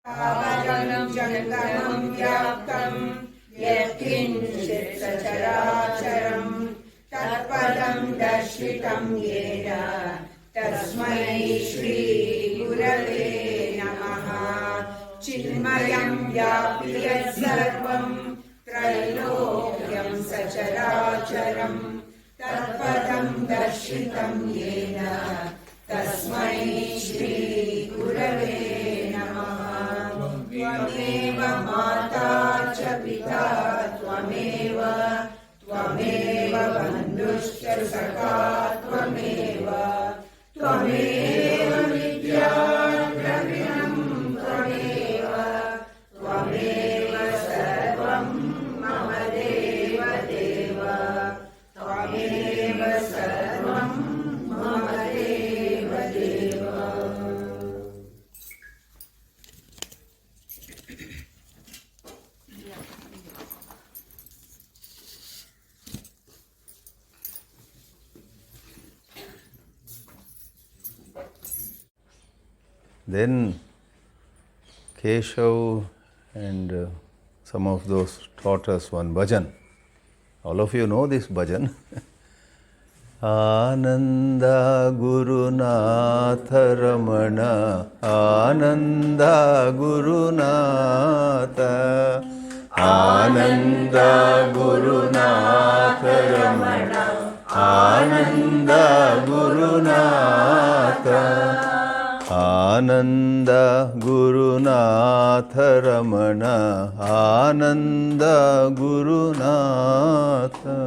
आवरणं जङ्गमं व्याप्तं यत्किञ्चित् सचराचरं तत्पदं दर्शितं येन तस्मै श्रीगुरवे नमः। चिन्मयं व्याप्य यत्सर्वं त्रैलोक्यं सचराचरं तत्पदं दर्शितं येन तस्मै श्रीगुरवे नमः। त्वमेव माता च पिता त्वमेव बन्धुश्च सखा त्वमेव विद्या द्रविणं त्वमेव सर्वं मम देव त्वमेव सर्वं मम देव। Then Keshav and some of those taught us one bhajan. All of you know this bhajan. Ananda Gurunatha Ramana, Ananda Gurunatha, Ananda Gurunatha Ramana, Ananda Gurunatha, Ananda Gurunatha Ramana, Ananda Gurunatha,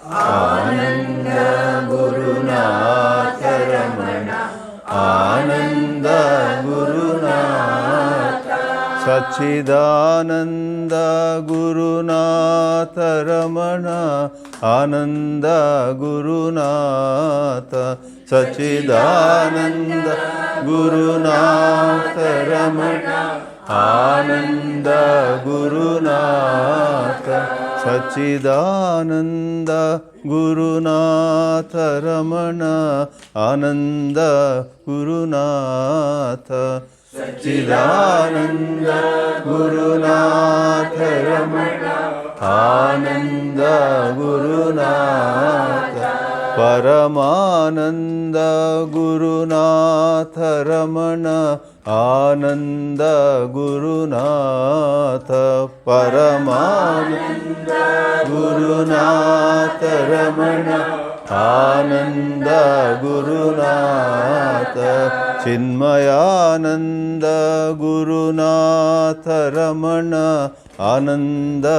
Ananda Gurunatha Ramana, Ananda Gurunatha, Sachidananda Gurunatha Ramana, Ananda Gurunatha, Sachidananda Gurunatha Ramana, Ananda Gurunatha, Sachidananda Gurunatha Ramana, Ananda Gurunatha, Chidananda Gurunatha Ramana, Ananda Gurunatha, Paramananda Gurunatha Ramana, Ananda Gurunatha, Paramananda Gurunatha Ramana, Ananda Gurunatha, Chinmayananda Gurunatha Ramana, Ananda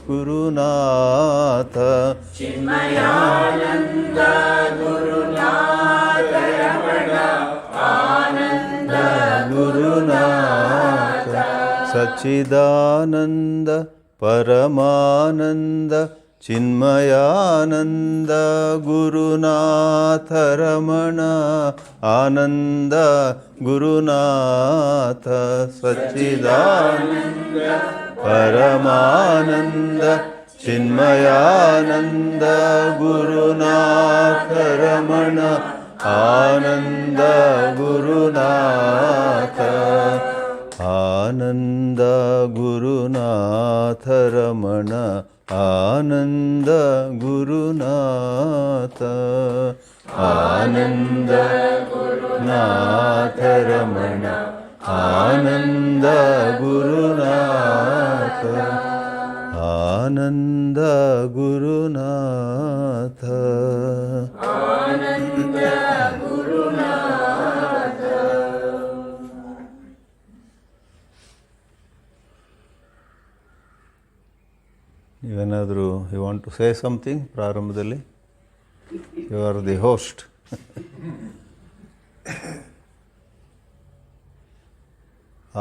Gurunatha, Chinmayananda Gurunatha Ramana, Ananda Gurunatha, Sachidananda Paramananda, Chinmayananda Gurunatha Ramana, Ananda Gurunatha, Sachidananda Paramananda, Chinmayananda Gurunatha Ramana, Ananda Gurunatha, Ananda Gurunatha Ramana, Ananda Gurunatha, Ananda Gurunatha Ramana, Ananda Gurunatha, Ananda Gurunatha, Ananda Gurunatha. ನೀವೇನಾದರೂ you want to say something ಪ್ರಾರಂಭದಲ್ಲಿ? You are the host.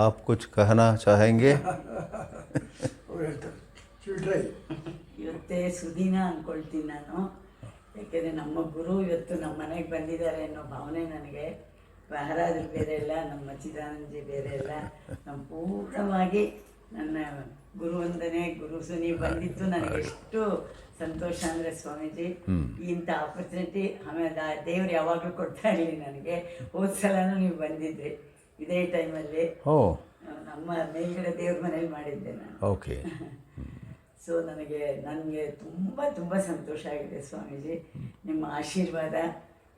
आप कुछ कहना चाहेंगे? ಇವತ್ತೇ ಸುದಿನ ಅಂದ್ಕೊಳ್ತೀನಿ ನಾನು. ಯಾಕೆಂದರೆ ನಮ್ಮ ಗುರು ಇವತ್ತು ನಮ್ಮ ಮನೆಗೆ ಬಂದಿದ್ದಾರೆ ಅನ್ನೋ ಭಾವನೆ ನನಗೆ. ಮಹಾರಾಜರು ಬೇರೆ ಇಲ್ಲ, ನಮ್ಮ ಚಿದಾನಂದಜಿ ಬೇರೆ ಇಲ್ಲ, ಸಂಪೂರ್ಣವಾಗಿ ನನ್ನ ಗುರುವಂದನೆ ಗುರು ಸುನಿ ಬಂದಿತ್ತು. ನನಗೆ ಎಷ್ಟು ಸಂತೋಷ ಅಂದರೆ ಸ್ವಾಮೀಜಿ, ಇಂಥ ಆಪರ್ಚುನಿಟಿ ಆಮೇಲೆ ದೇವ್ರು ಯಾವಾಗಲೂ ಕೊಡ್ತಾ ಇರಲಿ ನನಗೆ. ಹೋದ ಸಲನೂ ನೀವು ಬಂದಿದ್ರಿ ಇದೇ ಟೈಮಲ್ಲಿ. ನಮ್ಮ ಮೇಲ್ಗಡೆ ದೇವ್ರ ಮನೇಲಿ ಮಾಡಿದ್ದೆ ನಾನು. ಓಕೆ. ಸೊ ನನಗೆ ತುಂಬ ಸಂತೋಷ ಆಗಿದೆ ಸ್ವಾಮೀಜಿ. ನಿಮ್ಮ ಆಶೀರ್ವಾದ,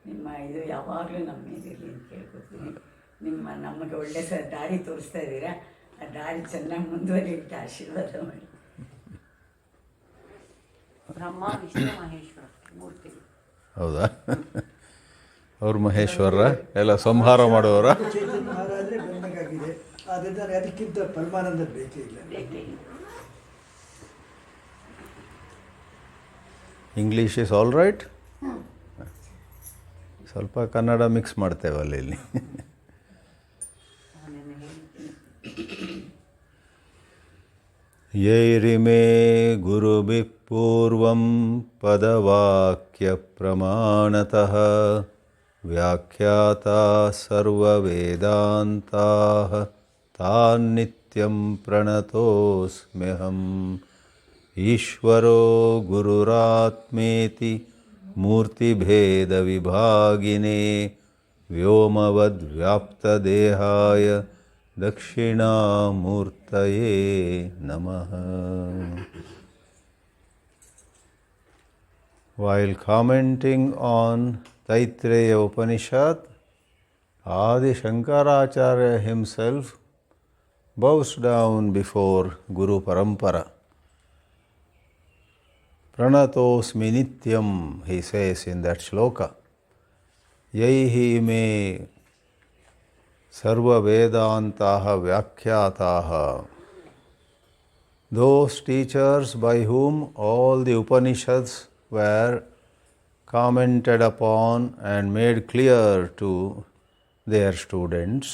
ನಿಮ್ಮ ಇದು ಯಾವಾಗಲೂ ನಮ್ಮ ಮೇಲಿರಲಿ ಅಂತ ಕೇಳ್ಕೊತೀನಿ. ನಮಗೆ ಒಳ್ಳೆ ದಾರಿ ತೋರಿಸ್ತಾ ಇದ್ದೀರಾ, ಆ ದಾರಿ ಚೆನ್ನಾಗಿ ಮುಂದುವರಿಲಿಕ್ಕೆ ಆಶೀರ್ವಾದ ಮಾಡಿ. ಬ್ರಹ್ಮ ವಿಷ್ಣು ಮಹೇಶ್ವರ ಮೂರ್ತಿ. ಹೌದಾ? ಅವ್ರ ಮಹೇಶ್ವರ ಎಲ್ಲ ಸಂಹಾರ ಮಾಡೋರ. ಚೈತನ್ಯ ಮಹಾರಾಜರೇ ಬಂದಾಗಿದೆ, ಆದ್ದರಿಂದ ಅದಕ್ಕಿಂತ ಪರಮಾನಂದ ಬೇಕೇ ಇಲ್ಲ. English is all right. ಸ್ವಲ್ಪ ಕನ್ನಡ ಮಿಕ್ಸ್ ಮಾಡ್ತೇವಲ್ಲ ಇಲ್ಲಿ. ಯೈರಿಮೇ ಗುರುಭಿಃ ಪೂರ್ವಂ ಪದವಾಕ್ಯ ಪ್ರಮಾಣತಃ ವ್ಯಾಖ್ಯಾತಾ ಸರ್ವವೇದಾಂತಾಃ ತಾನ್ ನಿತ್ಯಂ ಪ್ರಣತೋಸ್ಮ್ಯಹಂ. ಈಶ್ವರೋ ಗುರುರಾತ್ಮೇತಿ ಮೂರ್ತಿಭೇದ ವಿಭಾಗಿನೇ ವ್ಯೋಮವದ್ವ್ಯಾಪ್ತದೇಹಾಯ ದಕ್ಷಿಣಾಮೂರ್ತಯೇ ನಮಃ. While commenting on Taittiriya Upanishad, Adi Shankaracharya himself bows down before Guru Parampara. Pranatosmi nityam, he says in that shloka. Yaihi me sarva vedantaha vyakhyataha. Those teachers by whom all the Upanishads were commented upon and made clear to their students,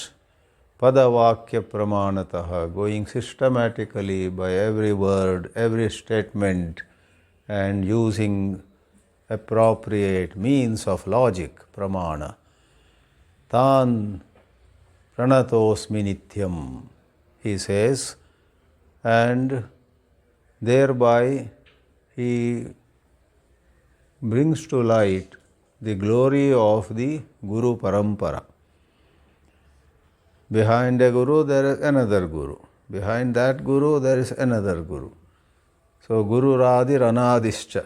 padavakya pramanataha, going systematically by every word, every statement, and using appropriate means of logic, pramana. Tan pranatosmi nityam, he says, and thereby he brings to light the glory of the Guru Parampara. Behind a Guru there is another Guru. Behind that Guru there is another Guru. So Guru Radir Anadischa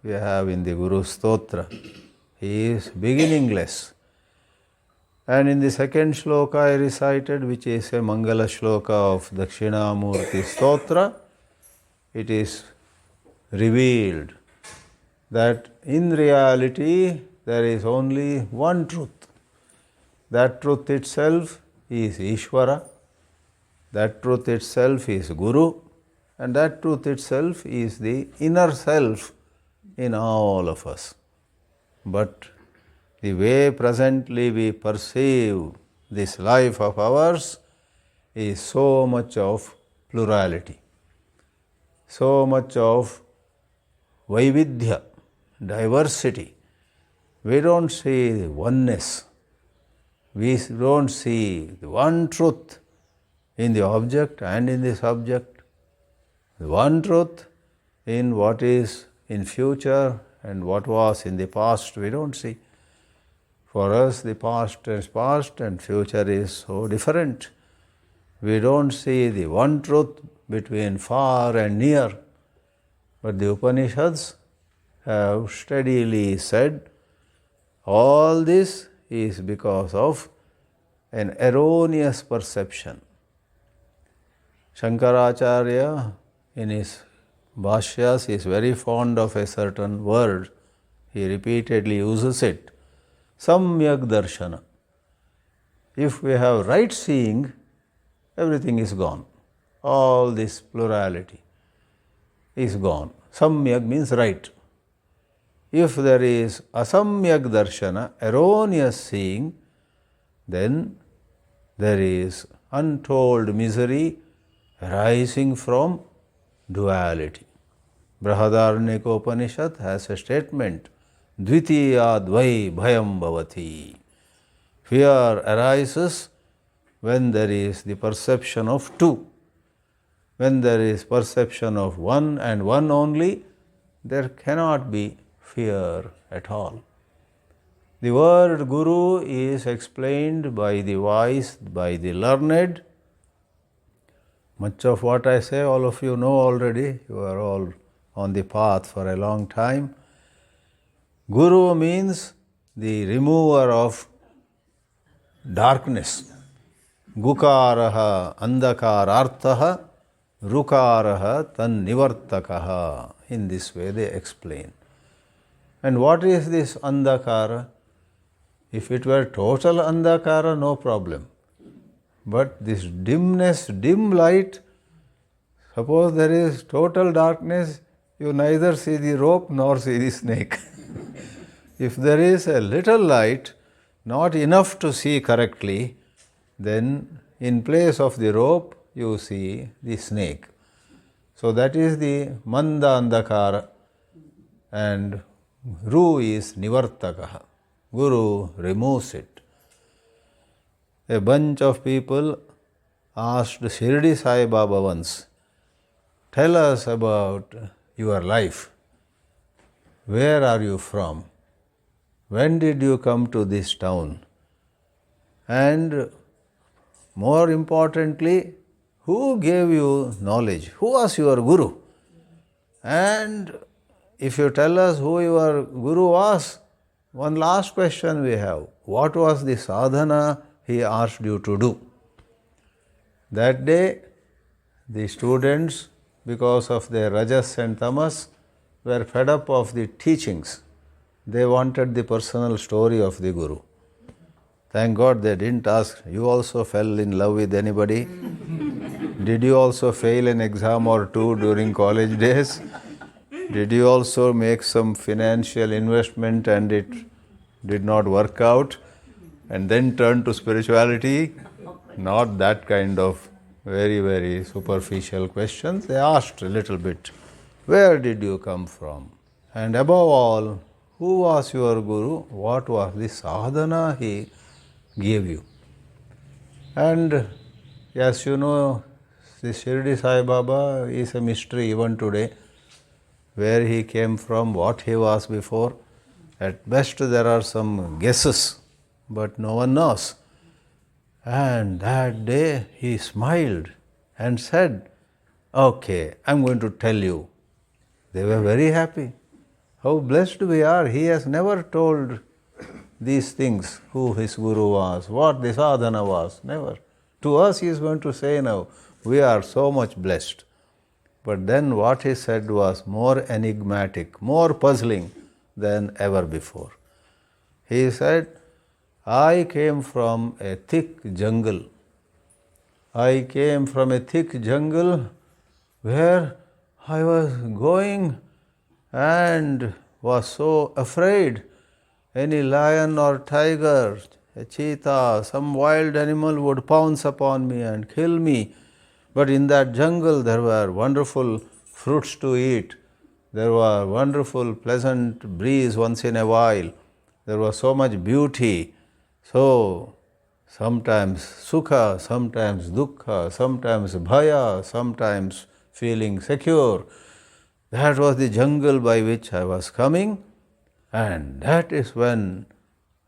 we have in the Guru Stotra. He is beginningless. And in the second shloka I recited, which is a Mangala shloka of Dakshinamurti Stotra, it is revealed that in reality there is only one truth. That truth itself is Ishvara, that truth itself is Guru, and that truth itself is the inner self in all of us. But the way presently we perceive this life of ours is so much of plurality, so much of Vaividhya, diversity. We don't see the oneness. We don't see the one truth in the object and in the subject. The one truth in what is in future and what was in the past, we don't see. For us, the past is past and future is so different. We don't see the one truth between far and near. But the Upanishads have steadily said, all this is because of an erroneous perception. Shankaracharya, in his Bhashyas, is very fond of a certain word. He repeatedly uses it. Samyak darshana. If we have right seeing, everything is gone. All this plurality is gone. Samyak means right. If there is asamyak darshana, erroneous seeing, then there is untold misery arising from duality. Brihadaranyaka Upanishad has a statement, Dvitiyadvai bhayam bhavati. Fear arises when there is the perception of two. When there is perception of one and one only, there cannot be fear at all. The word Guru is explained by the wise, by the learned, Much of what I say, all of you know already. You are all on the path for a long time. Guru means the remover of darkness. Gukaraha andakararthaha rukaraha tan nivartakaha. In this way they explain. And what is this andakara? If it were total andakara, no problem. But this dimness, dim light, suppose there is total darkness, you neither see the rope nor see the snake. If there is a little light, not enough to see correctly, then in place of the rope, you see the snake. So that is the manda andakara, and ru is nivartakaha. Guru removes it. A bunch of people asked Shirdi Sai Baba once, tell us about your life. Where are you from? When did you come to this town? And more importantly, who gave you knowledge? Who was your Guru? And if you tell us who your Guru was, one last question we have. What was the sadhana he asked you to do? That day, the students, because of their rajas and tamas, were fed up of the teachings. They wanted the personal story of the Guru. Thank God they didn't ask, you also fell in love with anybody? Did you also fail an exam or two during college days? Did you also make some financial investment and it did not work out and then turn to spirituality? Not that kind of very, very superficial questions. They asked a little bit, where did you come from? And above all, who was your Guru? What was the sadhana he gave you? And as you know, the Shirdi Sai Baba is a mystery even today. Where he came from, what he was before. At best there are some guesses, but no one knows. And that day he smiled and said, okay, I'm going to tell you. They were very happy. How blessed we are. He has never told these things, who his Guru was, what the sadhana was, never. To us he is going to say now, we are so much blessed. But then what he said was more enigmatic, more puzzling than ever before. He said, I came from a thick jungle. I came from a thick jungle where I was going and was so afraid any lion or tiger, a cheetah, some wild animal would pounce upon me and kill me. But in that jungle there were wonderful fruits to eat. There were wonderful pleasant breeze once in a while. There was so much beauty. So sometimes sukha, sometimes dukkha, sometimes bhaya, sometimes feeling secure. That was the jungle by which I was coming, and that is when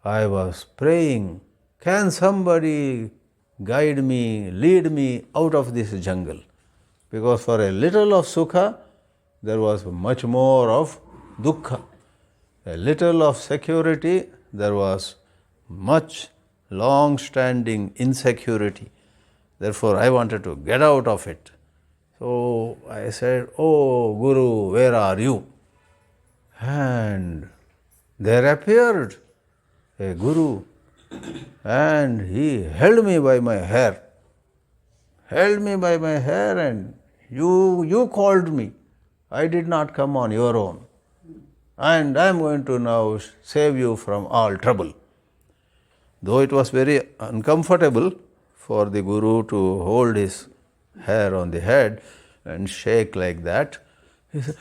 I was praying, can somebody guide me, lead me out of this jungle? Because for a little of sukha, there was much more of dukkha. A little of security, there was much long-standing insecurity. Therefore, I wanted to get out of it. So I said, oh Guru, where are you? And there appeared a Guru, and he held me by my hair. Held me by my hair, and you called me. I did not come on your own. And I am going to now save you from all trouble. Though it was very uncomfortable for the Guru to hold his hair on the head and shake like that, he said,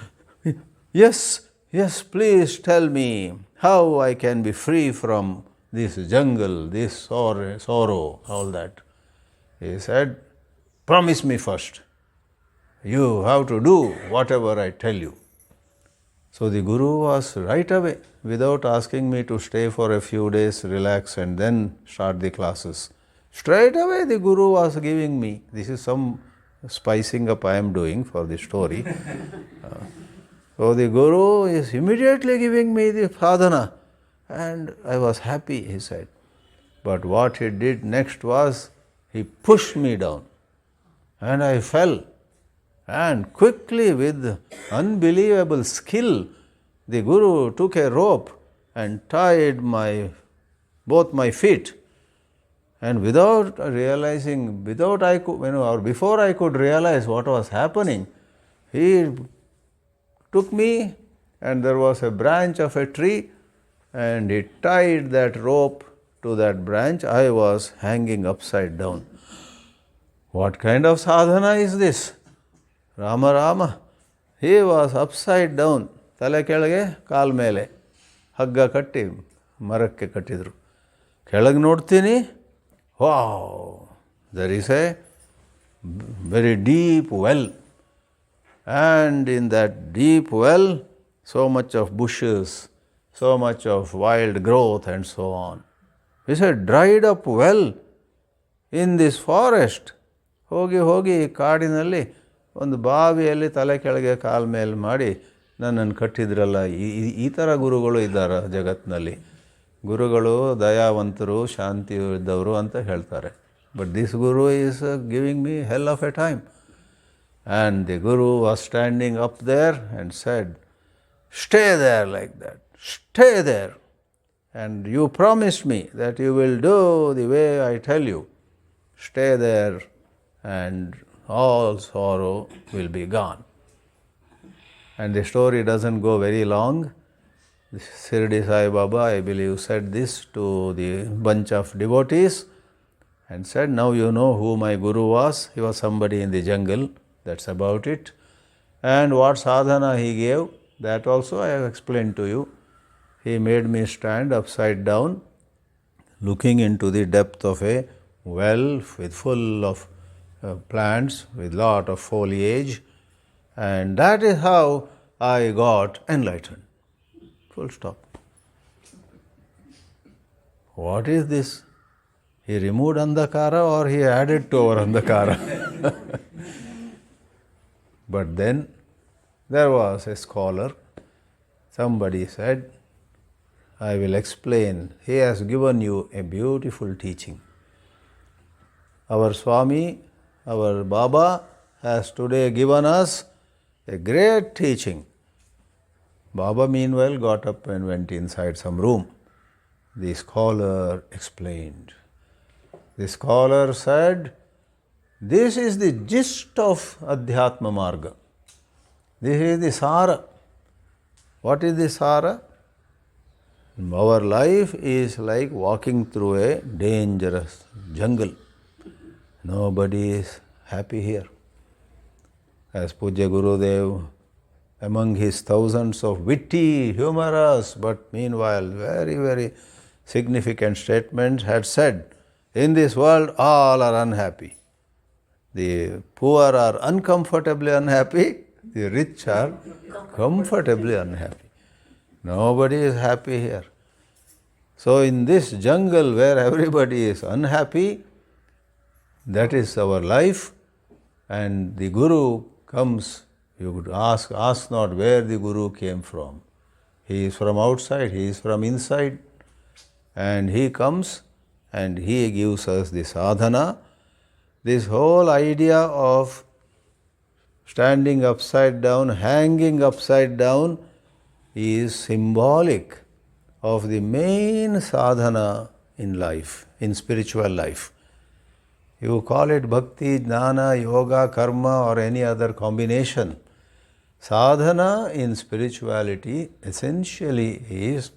yes, please tell me how I can be free from this jungle, this sorrow, all that. He said, promise me first. You have to do whatever I tell you. So the Guru was right away, without asking me to stay for a few days, relax and then start the classes. Straight away the Guru was giving me, this is some spicing up I am doing for the story. So the Guru is immediately giving me the sadhana, and I was happy, he said. But what he did next was, he pushed me down, and I fell. And quickly, with unbelievable skill, the Guru took a rope and tied both my feet. And without realizing, before I could realize what was happening, he took me, and there was a branch of a tree, and he tied that rope to that branch. I was hanging upside down. What kind of sadhana is this? Rama Rama. He was upside down. ತಲೆ ಕೆಳಗೆ ಕಾಲ ಮೇಲೆ ಹಗ್ಗ ಕಟ್ಟಿ ಮರಕ್ಕೆ ಕಟ್ಟಿದರು. ಕೆಳಗೆ ನೋಡ್ತೀನಿ, wow, there is a very deep well, and in that deep well, so much of bushes, so much of wild growth and so on. It's a dried up well in this forest. ಹೋಗಿ ಕಾಡಿನಲ್ಲಿ ಒಂದು ಬಾವಿಯಲ್ಲಿ ತಲೆ ಕೆಳಗೆ ಕಾಲ ಮೇಲೆ ಮಾಡಿ ನನ್ನನ್ನು ಕಟ್ಟಿದ್ರಲ್ಲ. ಈ ಥರ ಗುರುಗಳು ಇದ್ದಾರೆ ಜಗತ್ತಿನಲ್ಲಿ. ಗುರುಗಳು ದಯಾವಂತರು, ಶಾಂತಿ ಇದ್ದವರು ಅಂತ ಹೇಳ್ತಾರೆ. But this guru is giving me hell of a time. And the Guru was standing up there and said, stay there like that, stay there. And you promised me that you will do the way I tell you. Stay there and all sorrow will be gone. And the story doesn't go very long. Shirdi Sai Baba, I believe, said this to the bunch of devotees and said, now you know who my Guru was. He was somebody in the jungle. That's about it. And what sadhana he gave, that also I have explained to you. He made me stand upside down, looking into the depth of a well with full of plants, with lot of foliage. And that is how I got enlightened. Full stop. What is this? He removed andhakara or he added to our andhakara? But then there was a scholar. Somebody said, I will explain. He has given you a beautiful teaching. Our Swami, our Baba has today given us a great teaching. Baba meanwhile got up and went inside some room. The scholar explained. The scholar said, this is the gist of Adhyatma Marga. This is the Sara. What is the Sara? Our life is like walking through a dangerous jungle. Nobody is happy here. As Pujya Gurudev, among his thousands of witty, humorous, but meanwhile very, very significant statements, had said, in this world all are unhappy. The poor are uncomfortably unhappy, the rich are comfortably unhappy. Nobody is happy here. So in this jungle where everybody is unhappy, that is our life, and the Guru comes. You could ask not where the Guru came from. He is from outside, he is from inside, and he comes and he gives us the sadhana. This whole idea of standing upside down, hanging upside down, is symbolic of the main sadhana in life, in spiritual life. You call it bhakti, jnana, yoga, karma, or any other combination. Sadhana in spirituality essentially is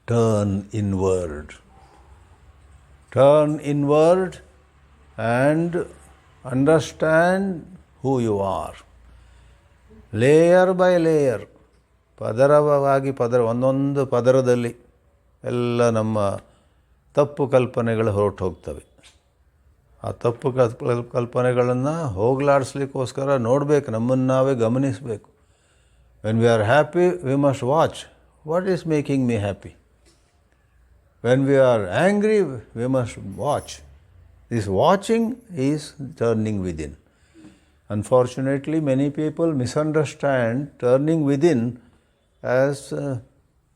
turn inward. Turn inward and understand who you are. Layer by layer, ಪದರವಾಗಿ ಒಂದೊಂದು ಪದರದಲ್ಲಿ ಎಲ್ಲ ನಮ್ಮ ತಪ್ಪು ಕಲ್ಪನೆಗಳು ಹೊರಟು ಹೋಗ್ತವೆ. ಆ ತಪ್ಪು ಕಲ್ಪನೆಗಳನ್ನು ಹೋಗಲಾಡಿಸ್ಲಿಕ್ಕೋಸ್ಕರ ನೋಡಬೇಕು, ನಮ್ಮನ್ನು ನಾವೇ ಗಮನಿಸಬೇಕು. When we are happy we must watch, what is making me happy. When we are angry we must watch. This watching is turning within. Unfortunately, many people misunderstand turning within as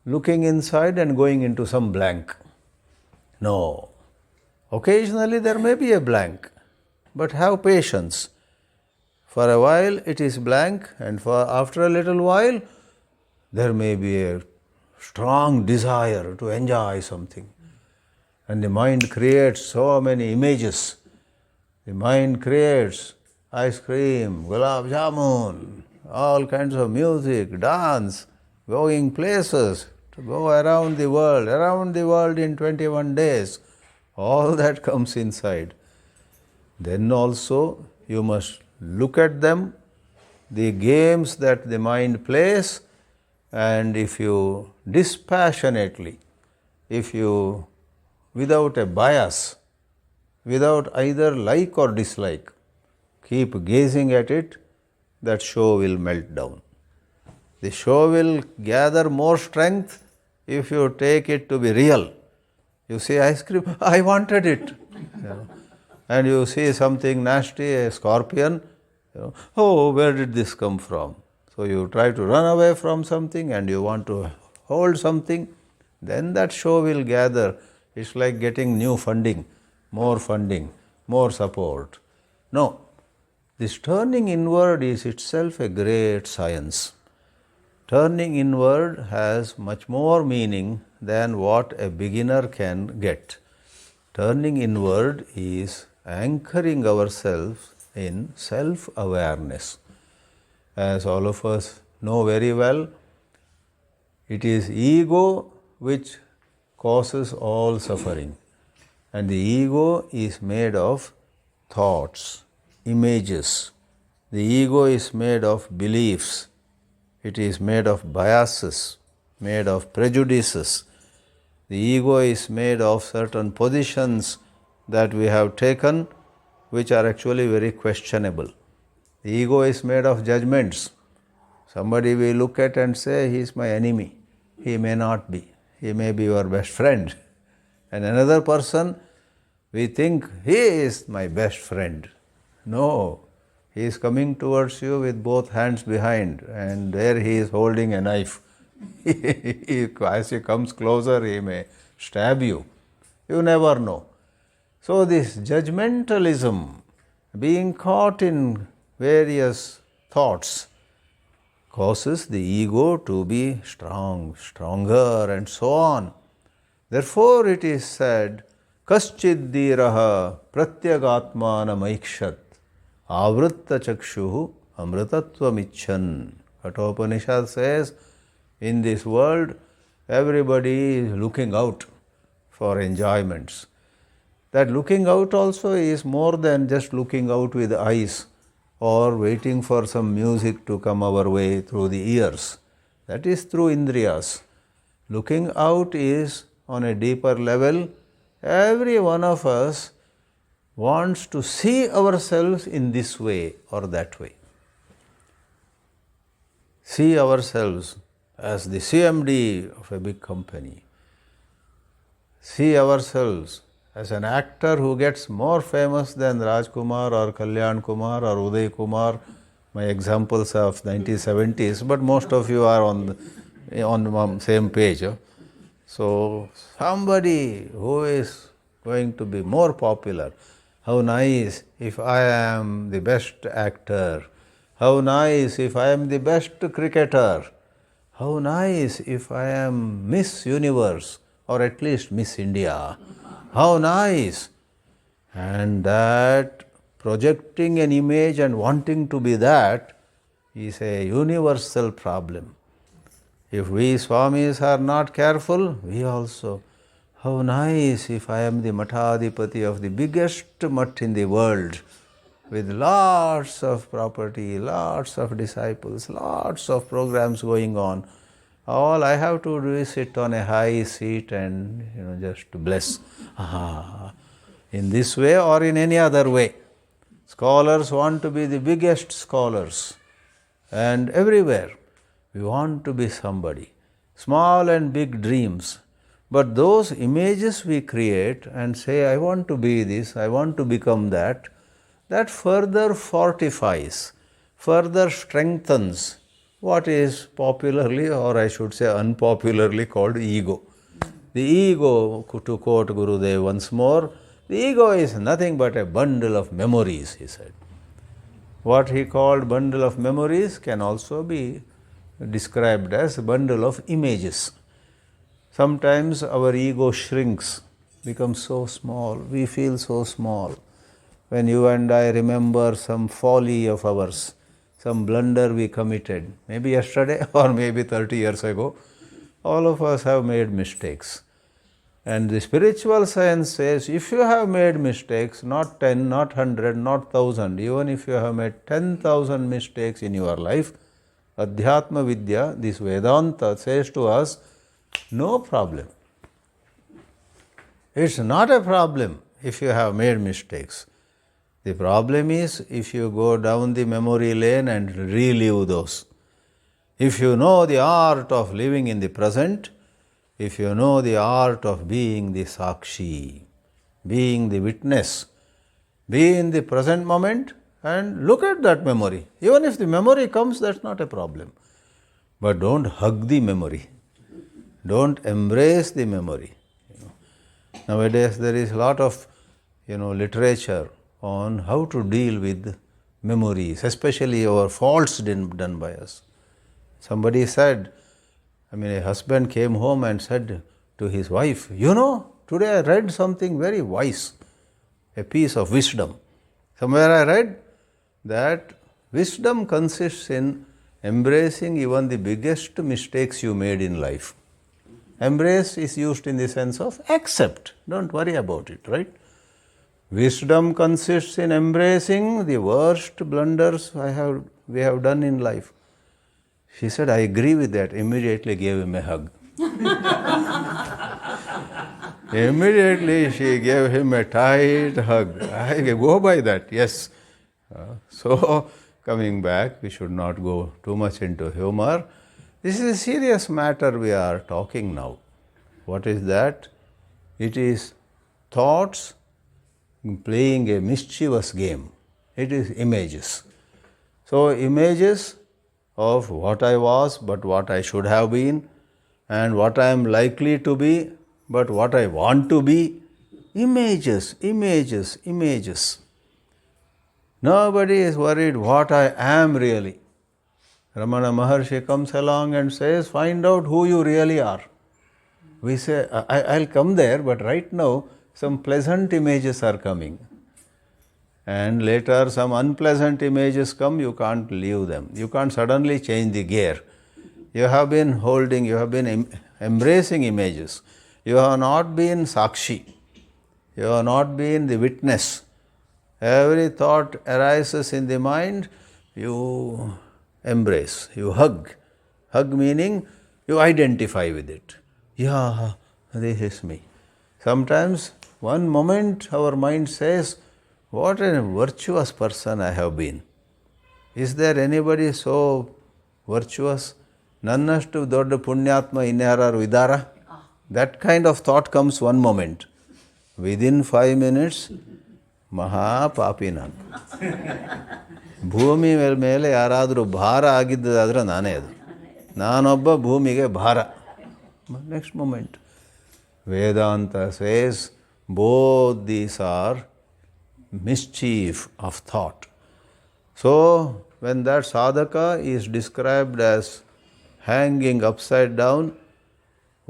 looking inside and going into some blank. No. Occasionally there may be a blank, but have patience. For a while it is blank, and after a little while there may be a strong desire to enjoy something. And the mind creates so many images. The mind creates ice cream, gulab jamun, all kinds of music, dance, going places, to go around the world in 21 days. All that comes inside. Then also you must look at them, the games that the mind plays, and if you dispassionately, if you without a bias, without either like or dislike, keep gazing at it, that show will melt down. The show will gather more strength if you take it to be real. You see ice cream, I wanted it. And you see something nasty, a scorpion, oh, where did this come from? So you try to run away from something and you want to hold something, then that show will gather. It's like getting new funding, more support. No, this turning inward is itself a great science. Turning inward has much more meaning than what a beginner can get. Turning inward is anchoring ourselves in self-awareness. As all of us know very well, it is ego which causes all suffering. And the ego is made of thoughts, images. The ego is made of beliefs. It is made of biases, made of prejudices. The ego is made of certain positions that we have taken which are actually very questionable. The ego is made of judgments. Somebody we look at and say, he is my enemy. He may not be. He may be your best friend. And another person, we think, he is my best friend. No, he is coming towards you with both hands behind, and there he is holding a knife. As he comes closer, he may stab you. You never know. So this judgmentalism, being caught in various thoughts, causes the ego to be stronger, and so on. Therefore it is said, Kaschiddiraha pratyagatmanam avritta chakshuhu amritatvamichan. Kathopanishad says, in this world, everybody is looking out for enjoyments. That looking out also is more than just looking out with eyes or waiting for some music to come our way through the ears. That is through indriyas. Looking out is on a deeper level. Every one of us wants to see ourselves in this way or that way. See ourselves as the CMD of a big company. See ourselves as an actor who gets more famous than Rajkumar or Kalyan Kumar or Uday Kumar. My examples are of 1970s, but most of you are on the same page. So somebody who is going to be more popular. How nice if I am the best actor. How nice if I am the best cricketer. How nice if I am Miss Universe or at least Miss India. How nice! And that projecting an image and wanting to be that is a universal problem. If we Swamis are not careful, we also. How nice if I am the Mathadipati of the biggest mutt in the world, with lots of property, lots of disciples, lots of programs going on. All I have to do is sit on a high seat and just bless. In this way or in any other way. Scholars want to be the biggest scholars. And everywhere we want to be somebody. Small and big dreams. But those images we create and say, I want to be this, I want to become that that further fortifies, further strengthens what is popularly, or I should say unpopularly, called ego. The ego, to quote Gurudev once more, the ego is nothing but a bundle of memories, he said. What he called bundle of memories can also be described as a bundle of images. Sometimes our ego shrinks, becomes so small, we feel so small. When you and I remember some folly of ours, some blunder we committed, maybe yesterday or maybe 30 years ago, all of us have made mistakes. And the spiritual science says, if you have made mistakes, not 10, not 100, not 1000, even if you have made 10,000 mistakes in your life, Adhyatma Vidya, this Vedanta says to us, no problem. It's not a problem if you have made mistakes. The problem is if you go down the memory lane and relive those. If you know the art of living in the present, if you know the art of being the Sakshi, being the witness, be in the present moment and look at that memory. Even if the memory comes, that's not a problem. But don't hug the memory. Don't embrace the memory. Nowadays there is a lot of literature on how to deal with memories, especially our faults done by us. Somebody said, a husband came home and said to his wife, today I read something very wise, a piece of wisdom. Somewhere I read that wisdom consists in embracing even the biggest mistakes you made in life. Embrace is used in the sense of accept, don't worry about it, right? Wisdom consists in embracing the worst blunders we have done in life. She said, I agree with that. Immediately gave him a hug. Immediately she gave him a tight hug. I go by that, yes. So, coming back, we should not go too much into humor. This is a serious matter we are talking now. What is that? It is thoughts playing a mischievous game. It is images. So, images of what I was, but what I should have been, and what I am likely to be, but what I want to be. Images, images, images. Nobody is worried what I am really. Ramana Maharshi comes along and says, find out who you really are. We say, I'll come there, but right now some pleasant images are coming. And later some unpleasant images come, you can't leave them. You can't suddenly change the gear. You have been embracing images. You have not been Sakshi. You have not been the witness. Every thought arises in the mind, you embrace, you hug. Hug meaning you identify with it. Yeah, this is me. Sometimes one moment our mind says, what a virtuous person I have been. Is there anybody so virtuous? Nannashtu dodda punyatma inyararu idara? That kind of thought comes one moment. Within 5 minutes, ಮಹಾಪಾಪಿ ನಾನು. ಭೂಮಿ ಮೇಲೆ ಯಾರಾದರೂ ಭಾರ ಆಗಿದ್ದಾದರೆ ನಾನೇ ಅದು. ನಾನೊಬ್ಬ ಭೂಮಿಗೆ ಭಾರ. Next moment. Vedanta says both these are mischief of thought. So, when that sadhaka is described as hanging upside down,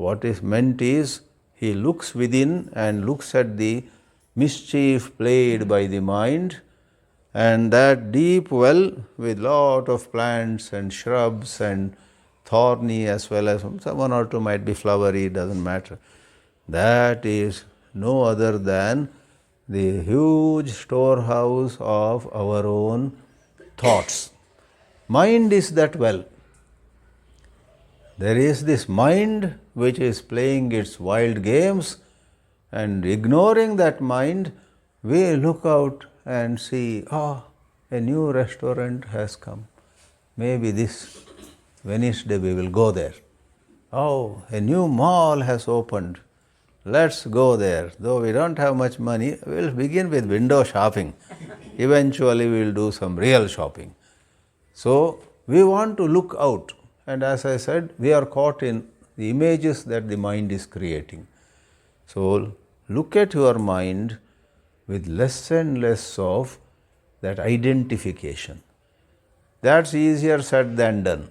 what is meant is he looks within and looks at the mischief played by the mind, and that deep well with lot of plants and shrubs and thorny as well as some one or two might be flowery, doesn't matter. That is no other than the huge storehouse of our own thoughts. Mind is that well. There is this mind which is playing its wild games, and ignoring that mind, we look out and see, a new restaurant has come. Maybe this Wednesday we will go there. Oh, a new mall has opened. let's go there. Though we don't have much money, we'll begin with window shopping. Eventually we will do some real shopping. So we want to look out. And as I said, we are caught in the images that the mind is creating. So look at your mind with less and less of that identification. That's easier said than done.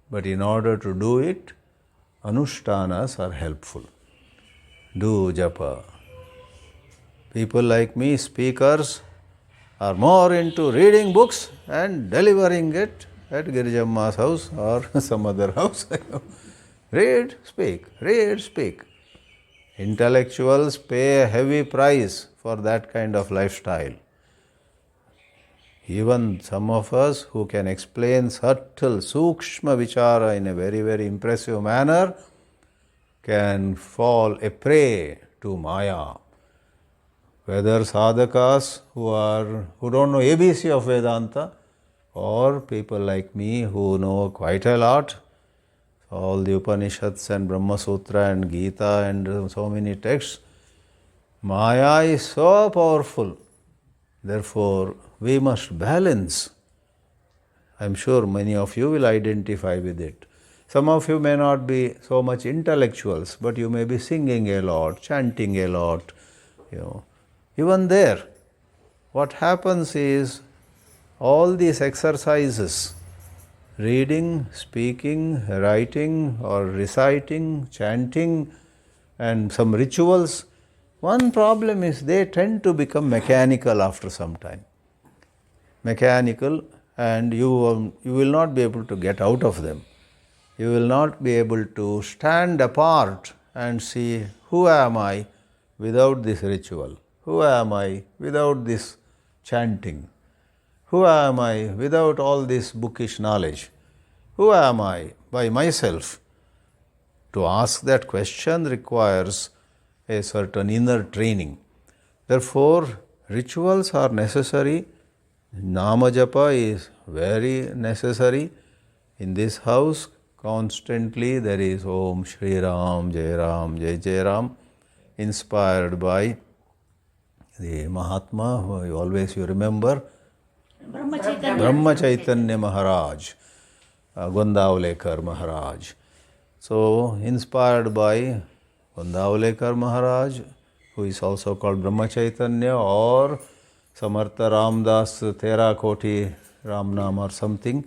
But in order to do it, anushtanas are helpful. Do japa. People like me, speakers, are more into reading books and delivering it at Girijamma's house or some other house. Read, speak, read, speak. Intellectuals pay a heavy price for that kind of lifestyle. Even some of us who can explain subtle, sukshma vichara in a very, very impressive manner can fall a prey to maya. Whether sadhakas who don't know ABC of Vedanta, or people like me who know quite a lot, all the Upanishads and Brahma Sutra and Gita and so many texts, maya is so powerful. Therefore, we must balance. I am sure many of you will identify with it. Some of you may not be so much intellectuals, but you may be singing a lot, chanting a lot. Even there, what happens is all these exercises, reading, speaking, writing or reciting, chanting, and some rituals, one problem is they tend to become mechanical after some time. Mechanical, and you will not be able to get out of them. You will not be able to stand apart and see, who am I without this ritual? Who am I without this chanting? Who am I without all this bookish knowledge? Who am I by myself? To ask that question requires a certain inner training. Therefore, rituals are necessary. Nama japa is very necessary. In this house, constantly there is Om Shri Ram, Jai Ram, Jai Jai Ram, inspired by the Mahatma, who always you remember, Brahma Chaitanya Maharaj, Gondavlekar Maharaj. So, inspired by Gondavlekar Maharaj, who is also called Brahma Chaitanya, or Samartha Ramdas Tera Koti Ramnam or something,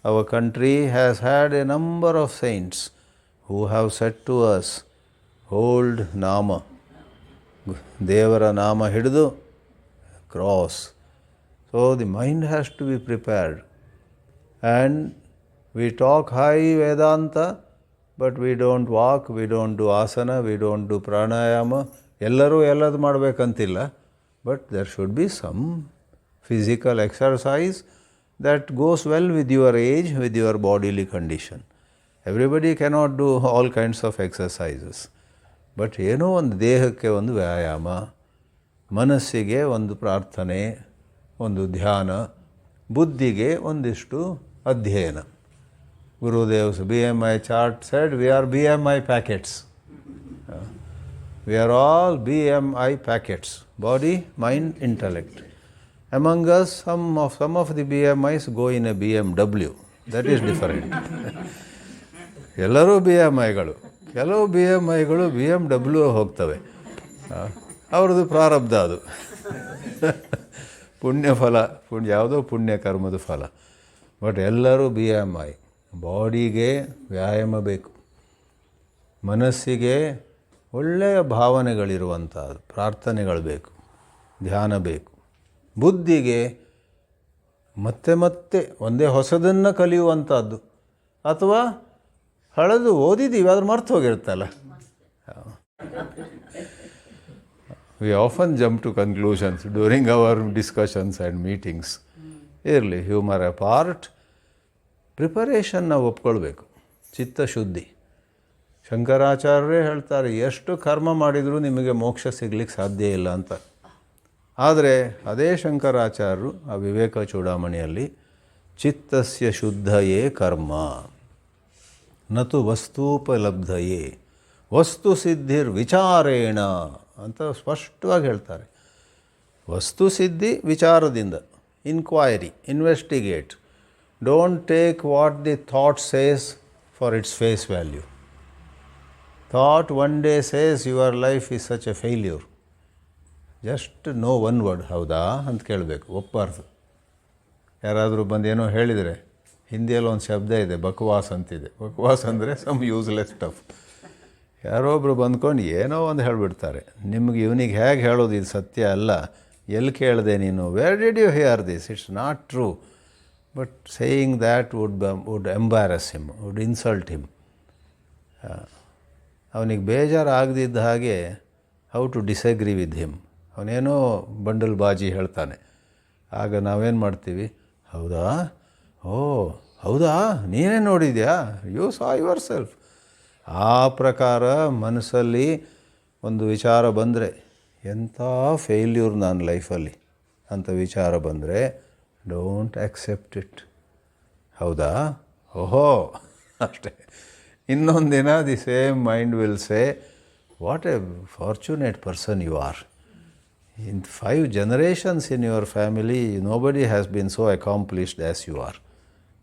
our country has had a number of saints who have said to us, hold Nama, Devara Nama hididu, cross. So the mind has to be prepared. And we talk high Vedanta, but we don't walk, we don't do asana, we don't do pranayama. Ellaru elladu madbekantilla, but there should be some physical exercise that goes well with your age, with your bodily condition. Everybody cannot do all kinds of exercises. But ಏನೋ ಒಂದು ದೇಹಕ್ಕೆ ಒಂದು ವ್ಯಾಯಾಮ, ಮನಸ್ಸಿಗೆ ಒಂದು ಪ್ರಾರ್ಥನೆ, ಒಂದು ಧ್ಯಾನ, ಬುದ್ಧಿಗೆ ಒಂದಿಷ್ಟು ಅಧ್ಯಯನ. Gurudev's BMI chart said we are BMI packets. We are all BMI packets, body, mind, intellect. Among us, some of the BMIs go in a BMW. That is different. ಎಲ್ಲರೂ BMIಗಳು. ಕೆಲವು BMIಗಳು BMW ಹೋಗ್ತವೆ. ಅವ್ರದ್ದು ಪ್ರಾರಬ್ಧ ಅದು. ಪುಣ್ಯಫಲ, ಯಾವುದೋ ಪುಣ್ಯ ಕರ್ಮದ ಫಲ. ಬಟ್ ಎಲ್ಲರೂ BMI. ಬಾಡಿಗೆ ವ್ಯಾಯಾಮ ಬೇಕು, ಮನಸ್ಸಿಗೆ ಒಳ್ಳೆಯ ಭಾವನೆಗಳಿರುವಂಥದ್ದು, ಪ್ರಾರ್ಥನೆಗಳು ಬೇಕು, ಧ್ಯಾನ ಬೇಕು, ಬುದ್ಧಿಗೆ ಮತ್ತೆ ಮತ್ತೆ ಒಂದೇ ಹೊಸದನ್ನು ಕಲಿಯುವಂಥದ್ದು, ಅಥವಾ ಹಳೆದು ಓದಿದ್ದೀವಿ ಅದ್ರ ಮರ್ತು ಹೋಗಿರ್ತಲ್ಲ. We often jump to conclusions during our discussions and meetings. ಇರಲಿ, ಹ್ಯೂಮರ್ ಅಪಾರ್ಟ್, ಪ್ರಿಪರೇಷನ್ ನಾವು ಒಪ್ಕೊಳ್ಬೇಕು. ಚಿತ್ತಶುದ್ಧಿ. ಶಂಕರಾಚಾರ್ಯರೇ ಹೇಳ್ತಾರೆ, ಎಷ್ಟು ಕರ್ಮ ಮಾಡಿದರೂ ನಿಮಗೆ ಮೋಕ್ಷ ಸಿಗ್ಲಿಕ್ಕೆ ಸಾಧ್ಯ ಇಲ್ಲ ಅಂತ. ಆದರೆ ಅದೇ ಶಂಕರಾಚಾರ್ಯರು ಆ ವಿವೇಕ ಚೂಡಾಮಣಿಯಲ್ಲಿ ಚಿತ್ತಸ್ಯ ಶುದ್ಧಯೇ ಕರ್ಮ ನತು ವಸ್ತೂಪಲಬ್ಧಯೇ ವಸ್ತು ಸಿದ್ಧಿರ್ ವಿಚಾರೇಣ ಅಂತ ಸ್ಪಷ್ಟವಾಗಿ ಹೇಳ್ತಾರೆ. ವಸ್ತು ಸಿದ್ಧಿ ವಿಚಾರದಿಂದ, inquiry, investigate. Don't take what the thought says for its face value. Thought one day says your life is such a failure. Just no one word, ಹೌದಾ ಅಂತ ಕೇಳಬೇಕು, ಒಪ್ಪಬಾರ್ದು. ಯಾರಾದರೂ ಬಂದು ಏನೋ ಹೇಳಿದರೆ, ಹಿಂದಿಯಲ್ಲಿ ಒಂದು ಶಬ್ದ ಇದೆ ಬಕವಾಸ್ ಅಂತಿದೆ. ಬಕವಾಸ್ ಅಂದರೆ ಸಮ್ ಯೂಸ್ಲೆಸ್ ಸ್ಟಫ್. ಯಾರೊಬ್ಬರು ಬಂದ್ಕೊಂಡು ಏನೋ ಒಂದು ಹೇಳಿಬಿಡ್ತಾರೆ. ನಿಮಗೆ ಇವನಿಗೆ ಹೇಗೆ ಹೇಳೋದು ಇದು ಸತ್ಯ ಅಲ್ಲ, ಎಲ್ಲಿ ಕೇಳಿದೆ ನೀನು, where did you hear this, it's not true. But saying that would embarrass him, would insult him. ಅವನಿಗೆ ಬೇಜಾರಾಗದಿದ್ದ ಹಾಗೆ how to disagree with him. ಅವನೇನೋ ಬಂಡಲ್ ಬಾಜಿ ಹೇಳ್ತಾನೆ. ಆಗ ನಾವೇನು ಮಾಡ್ತೀವಿ, ಹೌದಾ, ಓ ಹೌದಾ, ನೀನೇ ನೋಡಿದ್ಯಾ, ಯು ಸಾ ಯುವರ್ ಸೆಲ್ಫ್. ಆ ಪ್ರಕಾರ ಮನಸ್ಸಲ್ಲಿ ಒಂದು ವಿಚಾರ ಬಂದರೆ, ಎಂಥ ಫೇಲ್ಯೂರ್ ನಾನು ಲೈಫಲ್ಲಿ ಅಂತ ವಿಚಾರ ಬಂದರೆ, ಡೋಂಟ್ ಆಕ್ಸೆಪ್ಟ್ ಇಟ್. ಹೌದಾ, ಓಹೋ ಅಷ್ಟೇ. ಇನ್ನೊಂದು ದಿನ the same mind will say, what a fortunate person you are. In 5 generations in your family, nobody has been so accomplished as you are.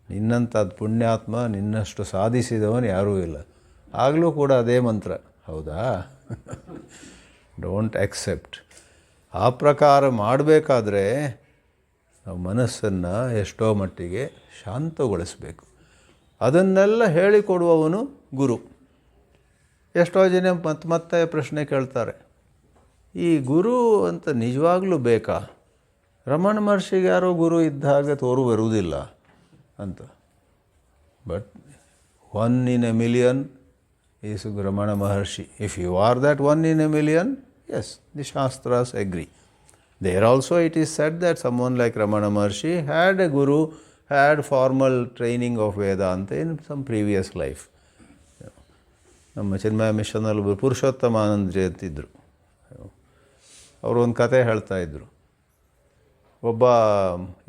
ನಿನ್ನಂಥದ್ದು ಪುಣ್ಯಾತ್ಮ, ನಿನ್ನಷ್ಟು ಸಾಧಿಸಿದವನು ಯಾರೂ ಇಲ್ಲ. ಆಗಲೂ ಕೂಡ ಅದೇ ಮಂತ್ರ, ಹೌದಾ. Don't accept. ಆ ಪ್ರಕಾರ ಮಾಡಬೇಕಾದ್ರೆ ನಾವು ಮನಸ್ಸನ್ನು ಎಷ್ಟೋ ಮಟ್ಟಿಗೆ ಶಾಂತಗೊಳಿಸಬೇಕು. ಅದನ್ನೆಲ್ಲ ಹೇಳಿಕೊಡುವವನು ಗುರು. ಎಷ್ಟೋ ಜನ ಮತ್ತೆ ಪ್ರಶ್ನೆ ಕೇಳ್ತಾರೆ, ಈ ಗುರು ಅಂತ ನಿಜವಾಗ್ಲೂ ಬೇಕಾ? ರಮಣ ಮಹರ್ಷಿಗೆ ಯಾರೋ ಗುರು ಇದ್ದ ಹಾಗೆ ತೋರು ಬರುವುದಿಲ್ಲ ಅಂತ. But 1 in a million is Ramana Maharshi. If you are that 1 in a million, yes, the Shastras agree. There also it is said that someone like Ramana Maharshi had a guru, had formal training of Vedanta in some previous life. ನಮ್ಮ ಚಿನ್ಮಯ ಮಿಷನಲ್ಲಿ ಪುರುಷೋತ್ತಮಾನಂದ್ರಿ ಅಂತಿದ್ದರು. ಅವರು ಒಂದು ಕತೆ ಹೇಳ್ತಾಯಿದ್ರು. ಒಬ್ಬ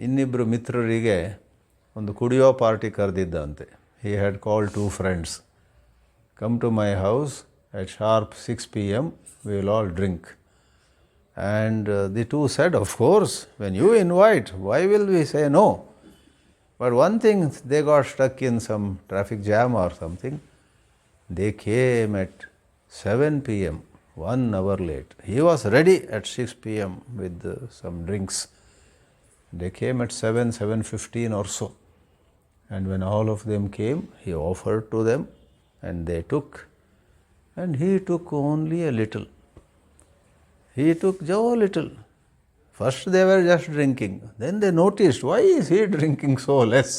ಇನ್ನಿಬ್ಬರು ಮಿತ್ರರಿಗೆ ಒಂದು ಕುಡಿಯೋ ಪಾರ್ಟಿ ಕರೆದಿದ್ದಂತೆ. He had called 2 friends. Come to my house at sharp 6 p.m. we will all drink. And the 2 said, of course, when you invite, why will we say no? But one thing, they got stuck in some traffic jam or something. They came at 7 p.m., 1 hour late. He was ready at 6 p.m. with some drinks. They came at 7:15 or so. And when all of them came, he offered to them and they took. And he took only a little. He took so little. First they were just drinking. Then they noticed, why is he drinking so less?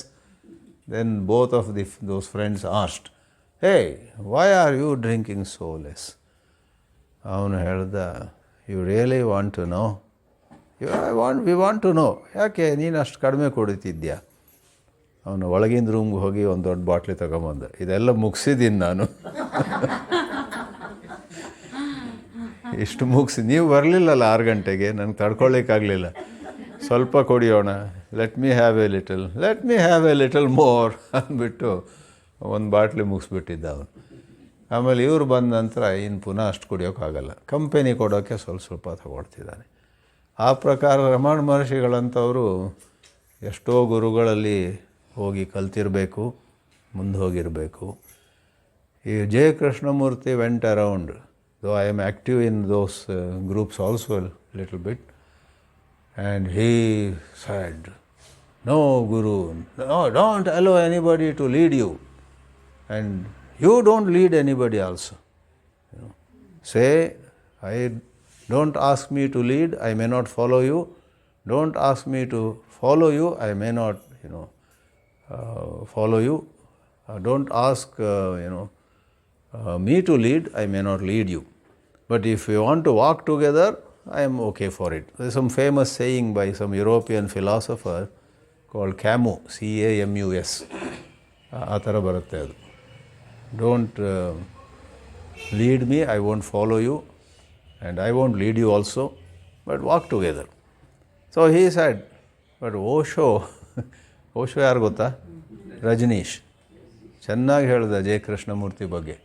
Then both of those friends asked, hey, why are you drinking so less? ಅವನು ಹೇಳ್ದ, you really want to know? We want to know. ಯಾಕೆ ನೀನು ಅಷ್ಟು ಕಡಿಮೆ ಕುಡಿತಿದ್ಯಾ? ಅವನು ಒಳಗಿನ ರೂಮ್ಗೆ ಹೋಗಿ ಒಂದು ದೊಡ್ಡ ಬಾಟ್ಲಿ ತಗೊಂಬಂದ. ಇದೆಲ್ಲ ಮುಗಿಸಿದ್ದೀನಿ ನಾನು. ಇಷ್ಟು ಮುಗಿಸಿ, ನೀವು ಬರಲಿಲ್ಲಲ್ಲ 6 ಗಂಟೆಗೆ, ನನಗೆ ತಡ್ಕೊಳ್ಳಿಕ್ಕಾಗಲಿಲ್ಲ. ಸ್ವಲ್ಪ ಕುಡಿಯೋಣ, let me have a little more ಅಂದ್ಬಿಟ್ಟು ಒಂದು ಬಾಟ್ಲಿ ಮುಗಿಸ್ಬಿಟ್ಟಿದ್ದ ಅವನು. ಆಮೇಲೆ ಇವರು ಬಂದ ನಂತರ ಇನ್ನು ಪುನಃ ಅಷ್ಟು ಕುಡಿಯೋಕ್ಕಾಗಲ್ಲ, ಕಂಪೆನಿ ಕೊಡೋಕ್ಕೆ ಸ್ವಲ್ಪ ತಗೊಳ್ತಿದ್ದಾನೆ. ಆ ಪ್ರಕಾರ ರಮಣ ಮಹರ್ಷಿಗಳಂಥವರು ಎಷ್ಟೋ ಗುರುಗಳಲ್ಲಿ ಹೋಗಿ ಕಲ್ತಿರಬೇಕು, ಮುಂದೆ ಹೋಗಿರಬೇಕು. ಈ J Krishnamurthy vent around, though I am active in those groups also a little bit, and he said, no Guru, no, don't allow anybody to lead you, and you don't lead anybody also. Say, don't ask me to lead, I may not follow you. Don't ask me to follow you, I may not follow you. Don't ask me to lead, I may not lead you. But if you want to walk together, I am okay for it. There is some famous saying by some European philosopher called Camus, C-A-M-U-S. ಆ ಥರ ಬರುತ್ತೆ ಅದು. Don't lead me, I won't follow you, and I won't lead you also, but walk together. So he said, but Osho ಯಾರು ಗೊತ್ತಾ? ರಜನೀಶ್ ಚೆನ್ನಾಗಿ ಹೇಳಿದ J Krishnamurthy ಬಗ್ಗೆ.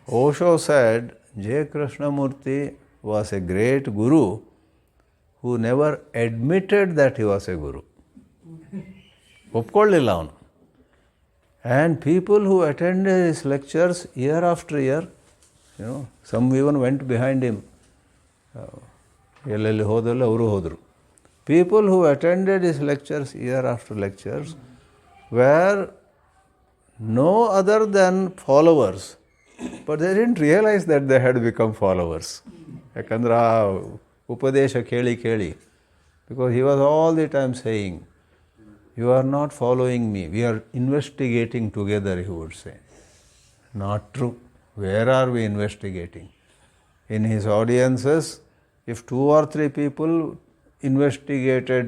Osho said J. Krishnamurti was a great guru who never admitted that he was a guru. ಒಪ್ಕೊಳ್ಳಿಲ್ಲ ಅವನು. And people who attended his lectures year after year, some even went behind him. ಎಲ್ಲೆಲ್ಲಿ ಹೋದಲ್ಲ ಅವರು ಹೋದರು. People who attended his lectures year after lectures were no other than followers, but they didn't realize that they had become followers. ಯಾಕಂದ್ರೆ ಆ ಉಪದೇಶ ಕೇಳಿ ಕೇಳಿ, because he was all the time saying, you are not following me, we are investigating together, he would say. Not true. Where are we investigating? In his audiences, if 2 or 3 people investigated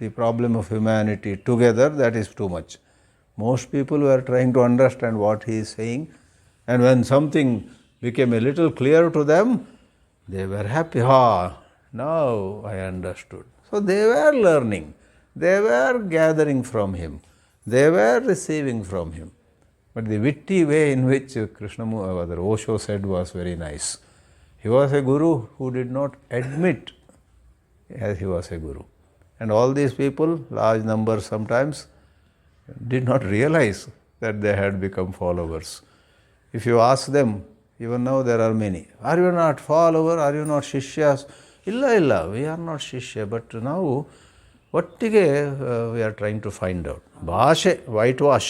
the problem of humanity together, that is too much. Most people were trying to understand what he is saying, and when something became a little clear to them, they were happy. Now I understood. So they were learning. They were gathering from him. They were receiving from him. But the witty way in which Osho said was very nice. He was a guru who did not admit as he was a guru. And all these people, large numbers sometimes, did not realize that they had become followers. If you ask them, even now there are many, are you not follower, are you not shishyas? Illa, we are not shishya, but now ಒಟ್ಟಿಗೆ we are trying to find out. ಭಾಷೆ, whitewash.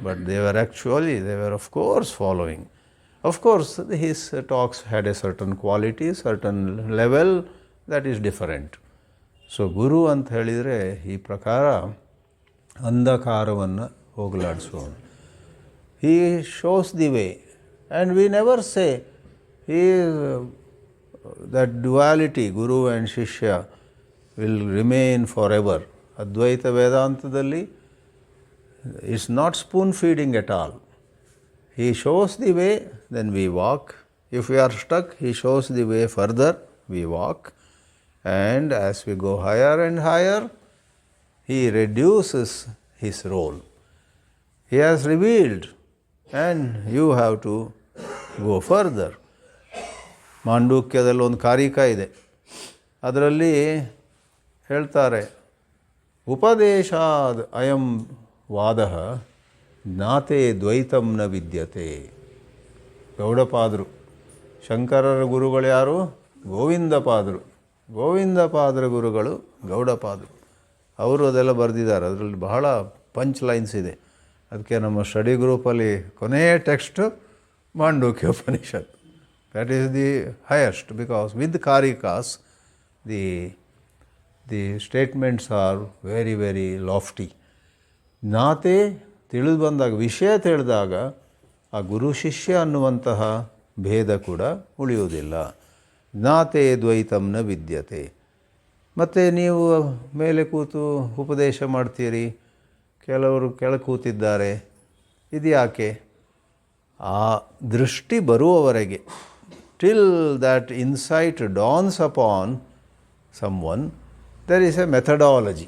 But they were of course following. Of course, his talks had a certain quality, certain level that is different. So ಗುರು ಅಂತ ಹೇಳಿದರೆ ಈ ಪ್ರಕಾರ ಅಂಧಕಾರವನ್ನು ಹೋಗಲಾಡಿಸುವವನು. He shows the way, and we never say that duality, guru and shishya, will remain forever. Advaita Vedantadalli is not spoon feeding at all. He shows the way, then we walk. If we are stuck, he shows the way further, we walk. And as we go higher and higher, he reduces his role. He has revealed, and you have to go further. ಮಾಂಡೂಕ್ಯದಲ್ಲಿ ಒಂದು ಕಾರಿಕ ಇದೆ, ಅದರಲ್ಲಿ ಹೇಳ್ತಾರೆ, ಉಪದೇಶಾದ್ ಅಯಂ ವಾದಃ ಜ್ಞಾತೆ ದ್ವೈತಂ ನ ವಿದ್ಯತೆ. ಗೌಡಪಾದರು, ಶಂಕರರ ಗುರುಗಳು ಯಾರು? ಗೋವಿಂದಪಾದರು. ಗೋವಿಂದಪಾದರ ಗುರುಗಳು ಗೌಡಪಾದರು. ಅವರು ಅದೆಲ್ಲ ಬರೆದಿದ್ದಾರೆ. ಅದರಲ್ಲಿ ಬಹಳ ಪಂಚ್ ಲೈನ್ಸ್ ಇದೆ. ಅದಕ್ಕೆ ನಮ್ಮ ಸ್ಟಡಿ ಗ್ರೂಪಲ್ಲಿ ಕೊನೆಯ text Mandukya Upanishad. That is the highest, because with Karikas, the statements are very, very lofty. ಜ್ಞಾತೆ ತಿಳಿದು ಬಂದಾಗ, ವಿಷಯ ತಿಳಿದಾಗ ಆ ಗುರು ಶಿಷ್ಯ ಅನ್ನುವಂತಹ ಭೇದ ಕೂಡ ಉಳಿಯುವುದಿಲ್ಲ. ಜ್ಞಾತೆ ದ್ವೈತಂ ನ ವಿದ್ಯತೆ. ಮತ್ತು ನೀವು ಮೇಲೆ ಕೂತು ಉಪದೇಶ ಮಾಡ್ತೀರಿ, ಕೆಲವರು ಕೆಳಗೆ ಕೂತಿದ್ದಾರೆ, ಇದು ಯಾಕೆ? ಆ ದೃಷ್ಟಿ ಬರುವವರೆಗೆ, till that insight dawns upon someone, there is a methodology,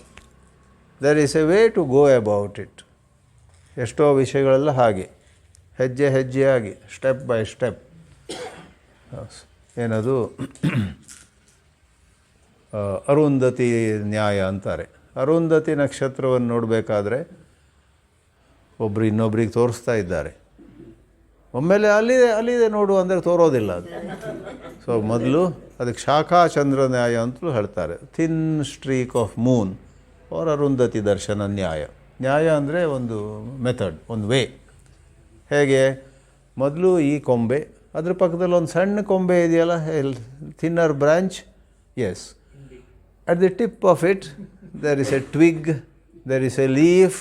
there is a way to go about it. ಎಷ್ಟೋ ವಿಷಯಗಳೆಲ್ಲ ಹಾಗೆ ಹೆಜ್ಜೆ ಹೆಜ್ಜೆಯಾಗಿ, ಸ್ಟೆಪ್ ಬೈ ಸ್ಟೆಪ್. ಏನದು ಅರುಂಧತಿ ನ್ಯಾಯ ಅಂತಾರೆ. ಅರುಂಧತಿ ನಕ್ಷತ್ರವನ್ನು ನೋಡಬೇಕಾದ್ರೆ ಒಬ್ಬರು ಇನ್ನೊಬ್ರಿಗೆ ತೋರಿಸ್ತಾ ಇದ್ದಾರೆ. ಒಮ್ಮೆಲೆ ಅಲ್ಲಿದೆ ನೋಡು ಅಂದರೆ ತೋರೋದಿಲ್ಲ ಅದು. ಸೊ ಮೊದಲು ಅದಕ್ಕೆ ಶಾಖಾಚಂದ್ರ ನ್ಯಾಯ ಅಂತಲೂ ಹೇಳ್ತಾರೆ. Thin streak of moon or Arundhati ದರ್ಶನ ನ್ಯಾಯ. ನ್ಯಾಯ ಅಂದರೆ ಒಂದು ಮೆಥಡ್, ಒಂದು ವೇ. ಹೇಗೆ? ಮೊದಲು ಈ ಕೊಂಬೆ, ಅದ್ರ ಪಕ್ಕದಲ್ಲಿ ಒಂದು ಸಣ್ಣ ಕೊಂಬೆ ಇದೆಯಲ್ಲ, thinner branch. Yes, at the tip of it there is a twig, there is a leaf.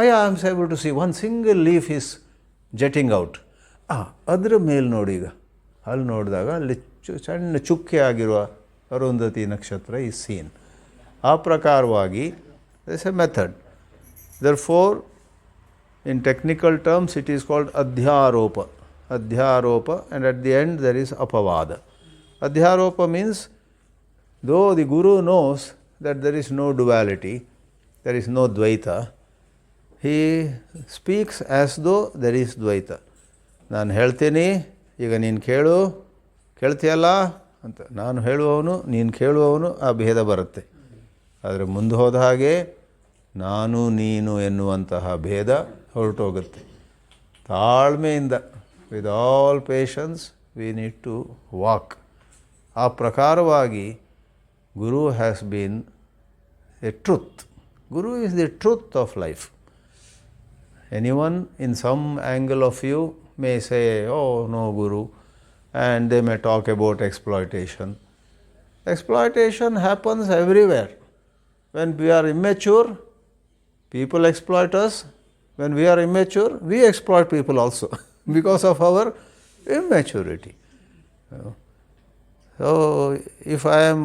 I am able to see one single leaf is jutting out. ಅದರ ಮೇಲೆ ನೋಡಿ, ಈಗ ಅಲ್ಲಿ ನೋಡಿದಾಗ ಅಲ್ಲಿ ಸಣ್ಣ ಚುಕ್ಕೆ ಆಗಿರುವ ಅರುಂಧತಿ ನಕ್ಷತ್ರ ಈ ಸೀನ್. ಆ ಪ್ರಕಾರವಾಗಿ this A method. Therefore, in technical terms, it is called adhyaropa. Adhyaropa, and at the end there is apavada. Adhyaropa means, though the guru knows that there is no duality, there is no dvaita, he speaks as though there is dvaita. ನಾನು ಹೇಳ್ತೀನಿ, ಈಗ ನೀನು ಕೇಳ್ತೀಯಲ್ಲ ಅಂತ. ನಾನು ಹೇಳುವವನು, ನೀನು ಕೇಳುವವನು, ಆ ಭೇದ ಬರುತ್ತೆ. ಆದರೆ ಮುಂದೆ ಹೋದ ಹಾಗೆ ನಾನು ನೀನು ಎನ್ನುವಂತಹ ಭೇದ ಹೊರಟೋಗುತ್ತೆ. ತಾಳ್ಮೆಯಿಂದ, with all patience we need to walk. ಆ ಪ್ರಕಾರವಾಗಿ guru has been a truth. Guru is the truth of life. Anyone in some angle of view may say, oh no Guru, and they may talk about exploitation. Exploitation happens everywhere. When we are immature, people exploit us. When we are immature, we exploit people also because of our immaturity. So, if I am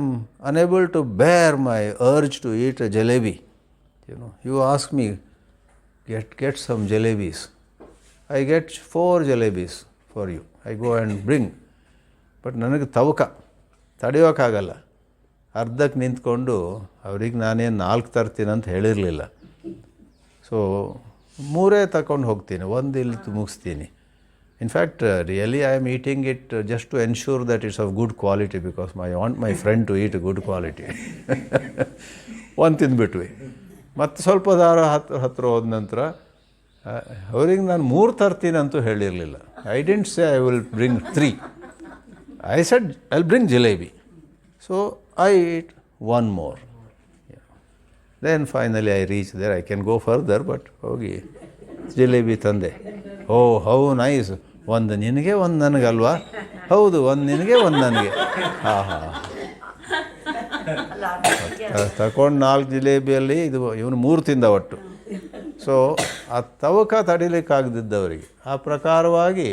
unable to bear my urge to eat a jalebi, you ask me, get some jalebis. I get 4 jalebis for you. I go and bring. But ನನಗೆ ತಡೆಯೋಕ್ಕಾಗಲ್ಲ. ಅರ್ಧಕ್ಕೆ ನಿಂತ್ಕೊಂಡು ಅವ್ರಿಗೆ ನಾನೇನು 4 ತರ್ತೀನಿ ಅಂತ ಹೇಳಿರಲಿಲ್ಲ. So 3 ತಗೊಂಡು ಹೋಗ್ತೀನಿ, 1 ಇಲ್ಲಿ ಮುಗಿಸ್ತೀನಿ. In fact, really I am eating it just to ensure that it's of good quality, because I want my friend to eat a good quality. 1 ತಿಂದ್ಬಿಟ್ವಿ. ಮತ್ತು ಸ್ವಲ್ಪ ದಾರ ಹತ್ತಿರ ಹೋದ ನಂತರ ಅವ್ರಿಗೆ ನಾನು 3 ತರ್ತೀನಿ ಅಂತೂ ಹೇಳಿರಲಿಲ್ಲ. I didn't say I will bring 3. I said I will bring jalebi. So I eat 1 more. Then finally I reach there. I can go further, but ಹೋಗಿ ಜಿಲೇಬಿ ತಂದೆ. ಓ ಹೌ ನೈಸ್. 1 ನಿನಗೆ 1 ನನಗಲ್ವಾ? ಹೌದು, 1 ನಿನಗೆ 1 ನನಗೆ. ಹಾಂ ಹಾಂ. ತಗೊಂಡು 4 ಜಿಲೇಬಿಯಲ್ಲಿ ಇವನು 3 ತಿಂದ ಒಟ್ಟು. ಸೊ ಆ ತವಕ ತಡಿಲಿಕ್ಕಾಗದಿದ್ದವರಿಗೆ ಆ ಪ್ರಕಾರವಾಗಿ,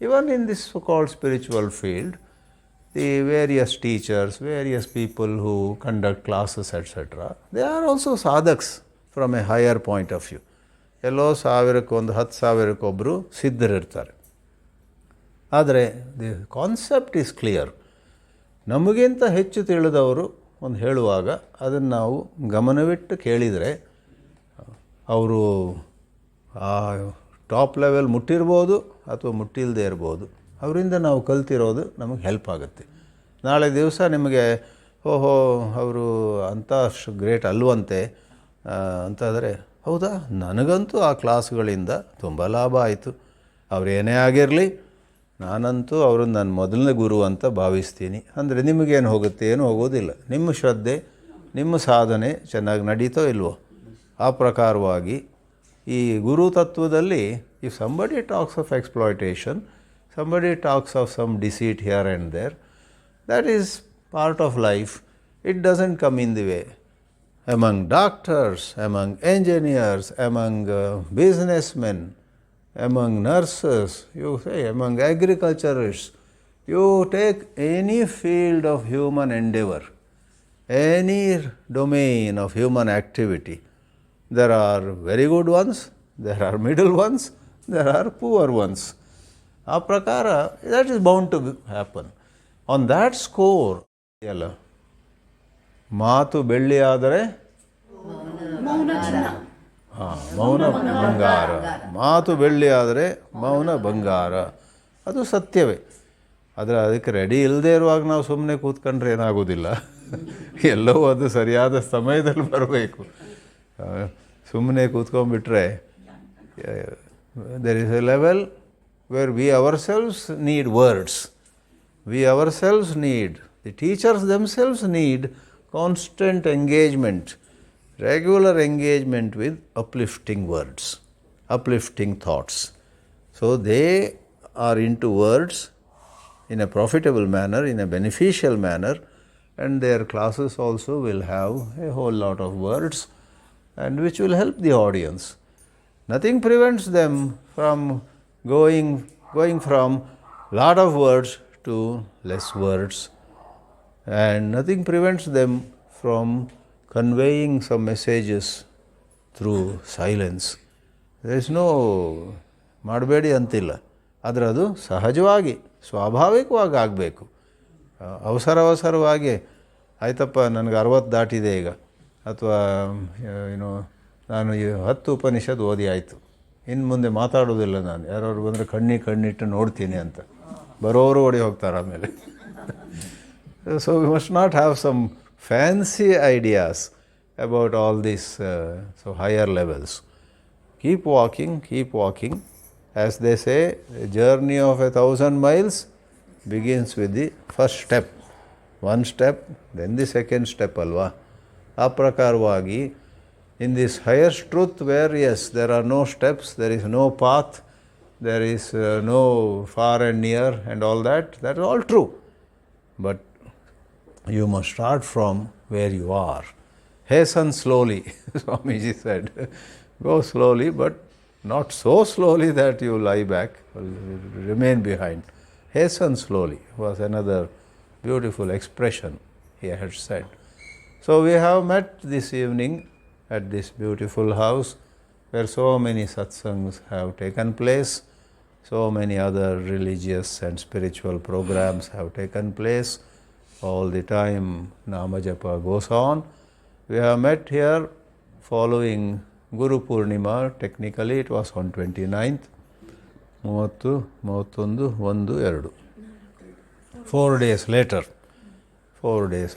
even in this called spiritual field, the various teachers, various people who conduct classes etcetera, they are also sadhaks from a higher point of view. ಎಲ್ಲೋ 10,000-1,000 ಸಿದ್ಧರಿರ್ತಾರೆ. ಆದರೆ ದಿ ಕಾನ್ಸೆಪ್ಟ್ ಈಸ್ ಕ್ಲಿಯರ್. ನಮಗಿಂತ ಹೆಚ್ಚು ತಿಳಿದವರು ಒಂದು ಹೇಳುವಾಗ ಅದನ್ನು ನಾವು ಗಮನವಿಟ್ಟು ಕೇಳಿದರೆ, ಅವರು ಆ ಟಾಪ್ ಲೆವೆಲ್ ಮುಟ್ಟಿರ್ಬೋದು ಅಥವಾ ಮುಟ್ಟಿಲ್ಲದೆ ಇರ್ಬೋದು, ಅವರಿಂದ ನಾವು ಕಲ್ತಿರೋದು ನಮಗೆ ಹೆಲ್ಪ್ ಆಗುತ್ತೆ. ನಾಳೆ ದಿವಸ ನಿಮಗೆ ಓಹೋ ಅವರು ಅಂಥ ಗ್ರೇಟ್ ಅಲ್ವಂತೆ ಅಂತಾದರೆ, ಹೌದಾ, ನನಗಂತೂ ಆ ಕ್ಲಾಸ್ಗಳಿಂದ ತುಂಬ ಲಾಭ ಆಯಿತು. ಅವರೇನೇ ಆಗಿರಲಿ, ನಾನಂತೂ ಅವ್ರನ್ನ ನನ್ನ ಮೊದಲನೇ ಗುರು ಅಂತ ಭಾವಿಸ್ತೀನಿ. ಅಂದರೆ ನಿಮಗೇನು ಹೋಗುತ್ತೆ? ಏನೂ ಹೋಗೋದಿಲ್ಲ. ನಿಮ್ಮ ಶ್ರದ್ಧೆ, ನಿಮ್ಮ ಸಾಧನೆ ಚೆನ್ನಾಗಿ ನಡೀತೋ ಇಲ್ವೋ, ಆ ಪ್ರಕಾರವಾಗಿ ಈ ಗುರು ತತ್ವದಲ್ಲಿ if somebody talks of exploitation, somebody talks of some deceit here and there, that is part of life. It doesn't come in the way. Among doctors, among engineers, among businessmen, among nurses, you say, among agriculturists, you take any field of human endeavor, any domain of human activity, there are very good ones, there are middle ones, there are poor ones. ಆ ಪ್ರಕಾರ that is bound to happen. On that score, ಎಲ್ಲ ಮಾತು ಬೆಳ್ಳಿಯಾದರೆ ಮೌನ ಬಂಗಾರ, ಮಾತು ಬೆಳ್ಳಿಯಾದರೆ ಮೌನ ಬಂಗಾರ, ಅದು ಸತ್ಯವೇ. ಆದರೆ ಅದಕ್ಕೆ ರೆಡಿ ಇಲ್ಲದೆ ಇರುವಾಗ ನಾವು ಸುಮ್ಮನೆ ಕೂತ್ಕೊಂಡ್ರೆ ಏನಾಗೋದಿಲ್ಲ. ಎಲ್ಲವೂ ಅದು ಸರಿಯಾದ ಸಮಯದಲ್ಲಿ ಬರಬೇಕು. ಸುಮ್ಮನೆ ಕೂತ್ಕೊಂಡ್ಬಿಟ್ರೆ there is a level where we ourselves need words. We ourselves need, the teachers themselves need constant engagement, regular engagement with uplifting words, uplifting thoughts. So they are into words in a profitable manner, in a beneficial manner, and their classes also will have a whole lot of words, and which will help the audience. Nothing prevents them from going from lot of words to less words, and nothing prevents them from conveying some messages through silence. There is no ಮಾಡಬೇಡಿ ಅಂತಿಲ್ಲ, ಆದರೆ ಅದು ಸಹಜವಾಗಿ ಸ್ವಾಭಾವಿಕವಾಗಿ ಆಗಬೇಕು. ಅವಸರವಾಗಿ ಆಯ್ತಪ್ಪ ನನಗೆ 60 ದಾಟಿದೆ ಈಗ, ಅಥವಾ ನಾನು 10 ಉಪನಿಷತ್ ಓದಿ ಆಯಿತು, ಇನ್ನು ಮುಂದೆ ಮಾತಾಡೋದಿಲ್ಲ ನಾನು, ಯಾರು ಬಂದರೆ ಕಣ್ಣಿಟ್ಟು ನೋಡ್ತೀನಿ ಅಂತ, ಬರೋರು ಓಡಿ ಹೋಗ್ತಾರೆ ಆಮೇಲೆ. So we must not have some fancy ideas about all these so higher levels. Keep walking. As they say, a journey of 1,000 miles begins with the first step. One step, then the second step, alva. ಆ ಪ್ರಕಾರವಾಗಿ in this highest truth where yes, there are no steps, there is no path, there is no far and near and all that is all true. But you must start from where you are. Hasten slowly, Swamiji said. Go slowly, but not so slowly that you lie back, remain behind. Hasten slowly was another beautiful expression he had said. So we have met this evening at this beautiful house where so many satsangs have taken place, so many other religious and spiritual programs have taken place. All the time Nama Japa goes on. We have met here following Guru Purnima. Technically it was on 29th, 30, 31, 1, 2. 4 days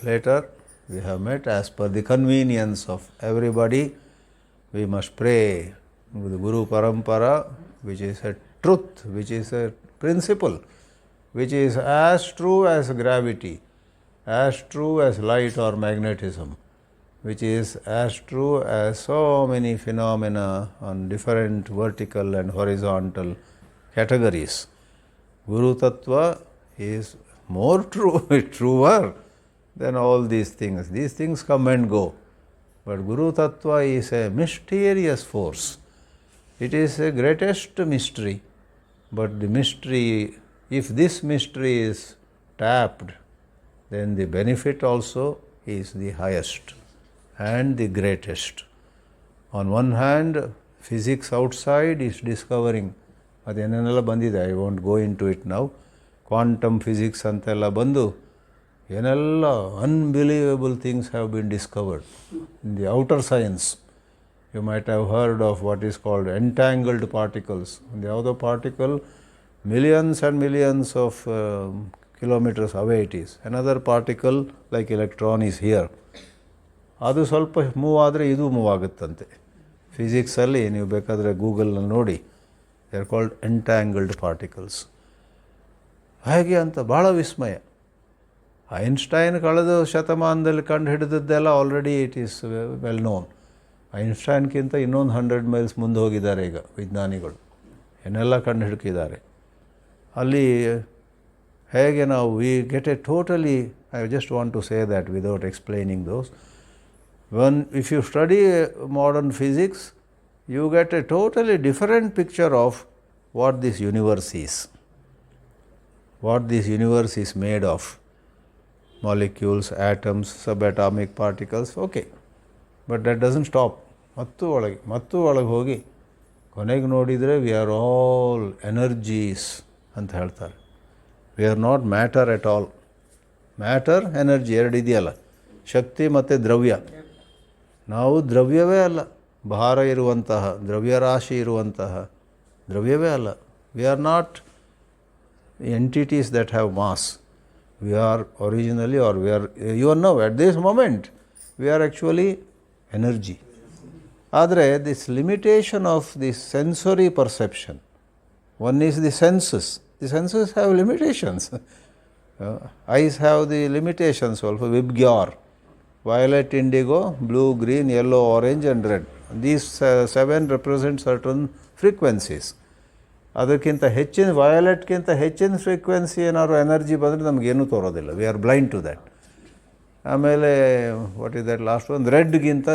later, we have met as per the convenience of everybody. We must pray with the Guru Parampara, which is a truth, which is a principle, which is as true as gravity, as true as light or magnetism, which is as true as so many phenomena on different vertical and horizontal categories. Guru Tattva is more truer than all these things. These things come and go. But Guru Tattva is a mysterious force. It is the greatest mystery. But the mystery, if this mystery is tapped, then the benefit also is the highest and the greatest. On one hand, physics outside is discovering, adenella bandide, I won't go into it now, quantum physics antella bandu, enella unbelievable things have been discovered in the outer science. You might have heard of what is called entangled particles. The other particle, millions and millions of kilometers away it is. Another particle like electron is here. ಅದು ಸ್ವಲ್ಪ move ಆದರೆ ಇದು move ಆಗುತ್ತಂತೆ. ಫಿಸಿಕ್ಸಲ್ಲಿ ನೀವು ಬೇಕಾದರೆ ಗೂಗಲ್ನಲ್ಲಿ ನೋಡಿ, they are called entangled particles. ಹಾಗೆ ಅಂತ ಭಾಳ ವಿಸ್ಮಯ. ಐನ್ಸ್ಟೈನ್ ಕಳೆದ ಶತಮಾನದಲ್ಲಿ ಕಂಡು ಹಿಡಿದದ್ದೆಲ್ಲ already it is well known. ಐನ್ಸ್ಟೈನ್ಗಿಂತ ಇನ್ನೊಂದು 100 ಮೈಲ್ಸ್ ಮುಂದೆ ಹೋಗಿದ್ದಾರೆ ಈಗ ವಿಜ್ಞಾನಿಗಳು, ಏನೆಲ್ಲ ಕಂಡು ಹಿಡ್ಕಿದ್ದಾರೆ. ಅಲ್ಲಿ ಹೇಗೆ ನಾವು we get a totally, I just want to say that without explaining those. If you study modern physics, you get a totally different picture of what this universe is. What this universe is made of. Molecules, atoms, subatomic particles, okay. But that doesn't stop. ಮತ್ತು ಒಳಗೆ ಹೋಗಿ ಕೊನೆಗೆ ನೋಡಿದರೆ we are all energies ಅಂತ ಹೇಳ್ತಾರೆ. We are not matter at all. Matter, energy ಎರಡು ಇದೆಯಲ್ಲ, ಶಕ್ತಿ ಮತ್ತು ದ್ರವ್ಯ. ನಾವು ದ್ರವ್ಯವೇ ಅಲ್ಲ, ಭಾರ ಇರುವಂತಹ ದ್ರವ್ಯರಾಶಿ ಇರುವಂತಹ ದ್ರವ್ಯವೇ ಅಲ್ಲ. We are not entities that have mass. We are originally, are we are even now at this moment we are actually energy. ಆದರೆ this limitation of the sensory perception, one is the senses. The senses have limitations. Eyes have the limitations also. VIBGYOR, violet, indigo, blue, green, yellow, orange and red. These 7 represent certain frequencies. ಅದಕ್ಕಿಂತ ಹೆಚ್ಚಿನ, ವಯೋಲೆಟ್ಗಿಂತ ಹೆಚ್ಚಿನ frequency ಏನಾದ್ರು energy ಬಂದರೆ ನಮಗೇನೂ ತೋರೋದಿಲ್ಲ. We are blind to that. ಆಮೇಲೆ what is that last one, ರೆಡ್ಗಿಂತ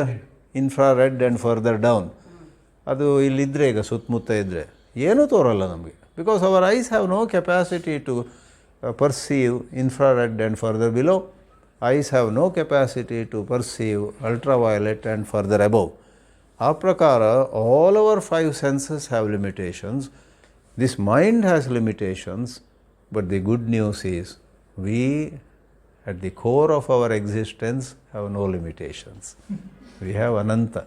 infrared and further down. ಅದು ಇಲ್ಲಿದ್ದರೆ, ಈಗ ಸುತ್ತಮುತ್ತ ಇದ್ದರೆ ಏನೂ ತೋರಲ್ಲ ನಮಗೆ. Because our eyes have no capacity to perceive infrared and further below. Eyes have no capacity to perceive ultraviolet and further above. ಆ ಪ್ರಕಾರ all our 5 senses have limitations. This mind has limitations, but the good news is we at the core of our existence have no limitations. We have Ananta.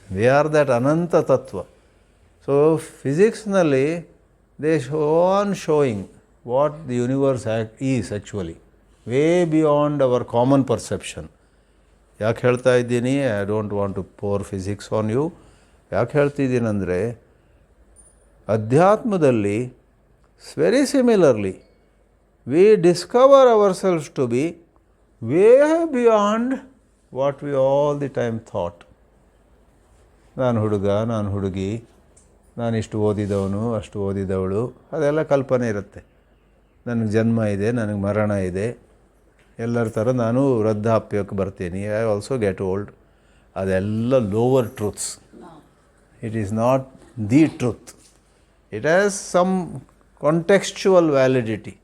We are that Ananta Tattva. So ಫಿಸಿಕ್ಸ್ನಲ್ಲಿ they show on showing what the universe is actually way beyond our common perception. ಯಾಕೆ ಹೇಳ್ತಾ ಇದ್ದೀನಿ, I don't want to pour physics on you. ಯಾಕೆ ಹೇಳ್ತಿದ್ದೀನಂದರೆ, ಅಧ್ಯಾತ್ಮದಲ್ಲಿ very similarly we discover our self to be way beyond what we all the time thought. ನಾನು ಹುಡುಗ, ನಾನು ಹುಡುಗಿ, ನಾನು ಇಷ್ಟು ಓದಿದವನು, ಅಷ್ಟು ಓದಿದವಳು, ಅದೆಲ್ಲ ಕಲ್ಪನೆ ಇರುತ್ತೆ. ನನಗೆ ಜನ್ಮ ಇದೆ, ನನಗೆ ಮರಣ ಇದೆ, ಎಲ್ಲರ ಥರ ನಾನು ವೃದ್ಧಾಪ್ಯಕ್ಕೆ ಬರ್ತೀನಿ, ಐ ಆಲ್ಸೋ ಗೆಟ್ ಓಲ್ಡ್. ಅದೆಲ್ಲ lower truths. It is not the truth. It has some contextual validity.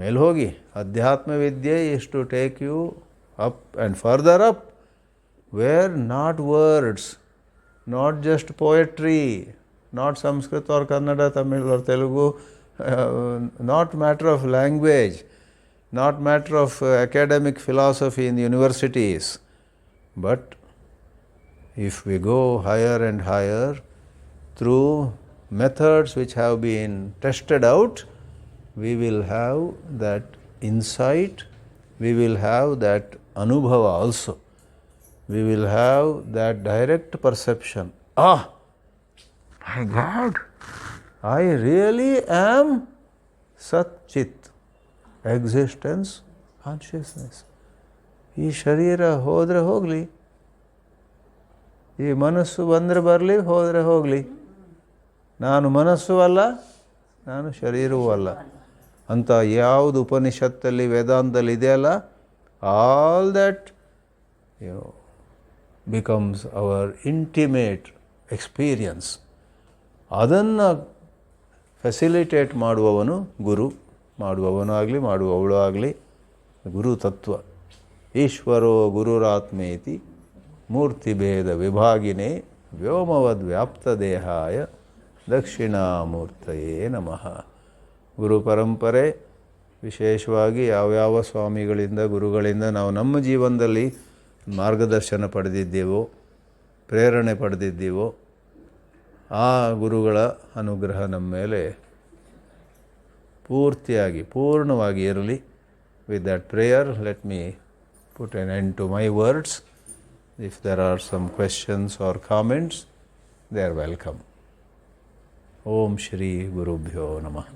ಮೇಲೆ ಹೋಗಿ ಅಧ್ಯಾತ್ಮ ವಿದ್ಯೆ is to take you up and further up, where not words, not just poetry, not Sanskrit or Kannada, Tamil or Telugu, not matter of language, not matter of academic philosophy in the universities. But if we go higher and higher through methods which have been tested out, we will have that insight, we will have that anubhava also. We will have that direct perception. My God, I really am Sat Chit, existence, consciousness. ಈ ಶರೀರ ಹೋದರೆ ಹೋಗಲಿ, ಈ ಮನಸ್ಸು ಬಂದರೆ ಬರಲಿ, ಹೋದರೆ ಹೋಗಲಿ, ನಾನು ಮನಸ್ಸು ಅಲ್ಲ, ನಾನು ಶರೀರವೂ ಅಲ್ಲ ಅಂತ ಯಾವುದು ಉಪನಿಷತ್ತಲ್ಲಿ ವೇದಾಂತದಲ್ಲಿ ಇದೆಯಲ್ಲ, all that becomes our intimate experience. ಅದನ್ನು ಫೆಸಿಲಿಟೇಟ್ ಮಾಡುವವನು ಗುರು, ಮಾಡುವವನು ಆಗಲಿ ಮಾಡುವವಳು ಆಗಲಿ ಗುರು ತತ್ವ. ಈಶ್ವರೋ ಗುರುರಾತ್ಮೇತಿ ಮೂರ್ತಿಭೇದ ವಿಭಾಗಿನೇ ವ್ಯೋಮವದ್ ವ್ಯಾಪ್ತದೇಹಾಯ ದಕ್ಷಿಣಾಮೂರ್ತಯೇ ನಮಃ. ಗುರು ಪರಂಪರೆ ವಿಶೇಷವಾಗಿ ಯಾವ್ಯಾವ ಸ್ವಾಮಿಗಳಿಂದ, ಗುರುಗಳಿಂದ ನಾವು ನಮ್ಮ ಜೀವನದಲ್ಲಿ ಮಾರ್ಗದರ್ಶನ ಪಡೆದಿದ್ದೇವೋ, ಪ್ರೇರಣೆ ಪಡೆದಿದ್ದೀವೋ, ಆ ಗುರುಗಳ ಅನುಗ್ರಹ ನಮ್ಮ ಮೇಲೆ ಪೂರ್ಣವಾಗಿ ಇರಲಿ. With that prayer let me put an end to my words. If there are some questions or comments, they are welcome. Om Shri ಗುರುಭ್ಯೋ ನಮಃ.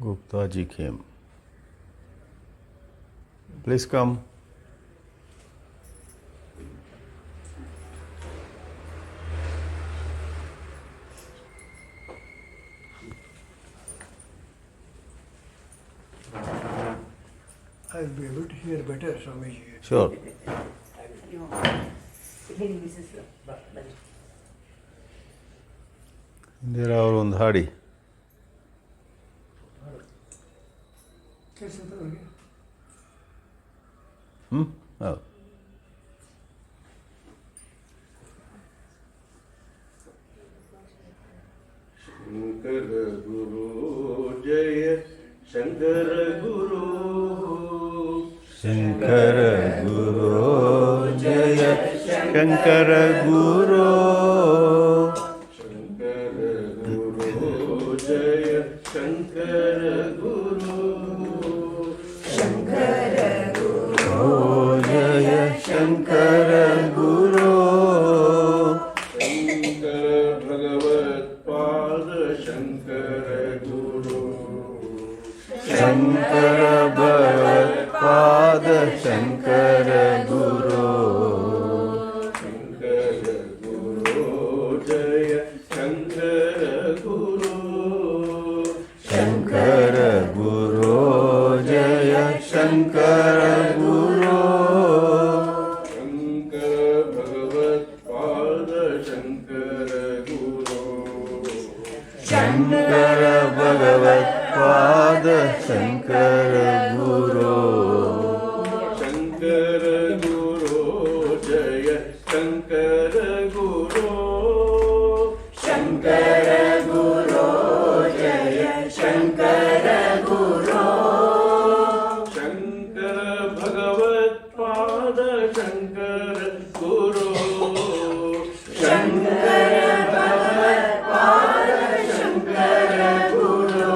Gupta ji came. Please come. I'll be able to hear better, Swamiji. Sure. There are ಒಂದು ಹಾಡಿ. ಹೌದು. ಶಂಕರ ಗುರು ಜಯ ಶಂಕರ ಗುರು, ಶಂಕರ ಗುರು ಜಯ ಶಂಕರ ಗುರು, ಶಂಕರ भगवत्पाद शंकर गुरु शंकर भगवत्पाद शंकर गुरु शंकर गुरु जय शंकर गुरु शंकर गुरु जय शंकर गुरु शंकर भगवत्पाद शंकर गुरु शंकर गुरु जय शंकर गुरु शंकर गुरु जय शंकर गुरु शंकर भगवत्पाद शंकर गुरु शंकर भगवत्पाद शंकर गुरु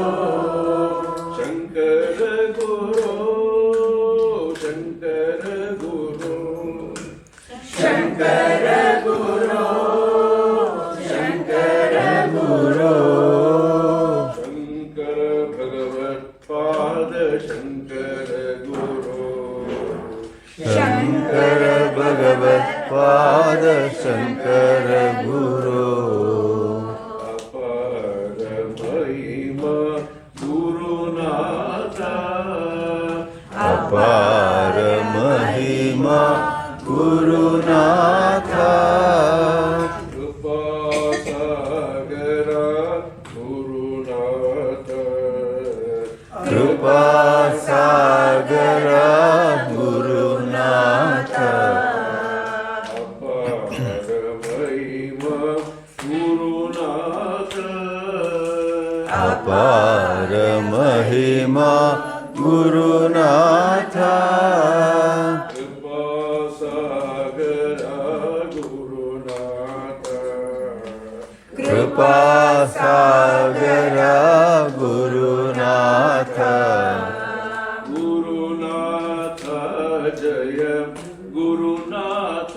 शंकर गुरु शंकर गुरु शंकर गुरु शंकर गुरु शंकर भगवत्पाद शंकर गुरु शंकर भगवत्पाद शंकर गुरु अपार महिमा गुरुनाथ अपार महिमा गुरुनाथ कृपा सागर गुरुनाथ कृपा सागर गुरुनाथ अपार महिमा गुरुनाथ अपार महिमा गुरुनाथ कृपा सागर गुरुनाथ कृपा सागर गुरुनाथ गुरुनाथ जय गुरुनाथ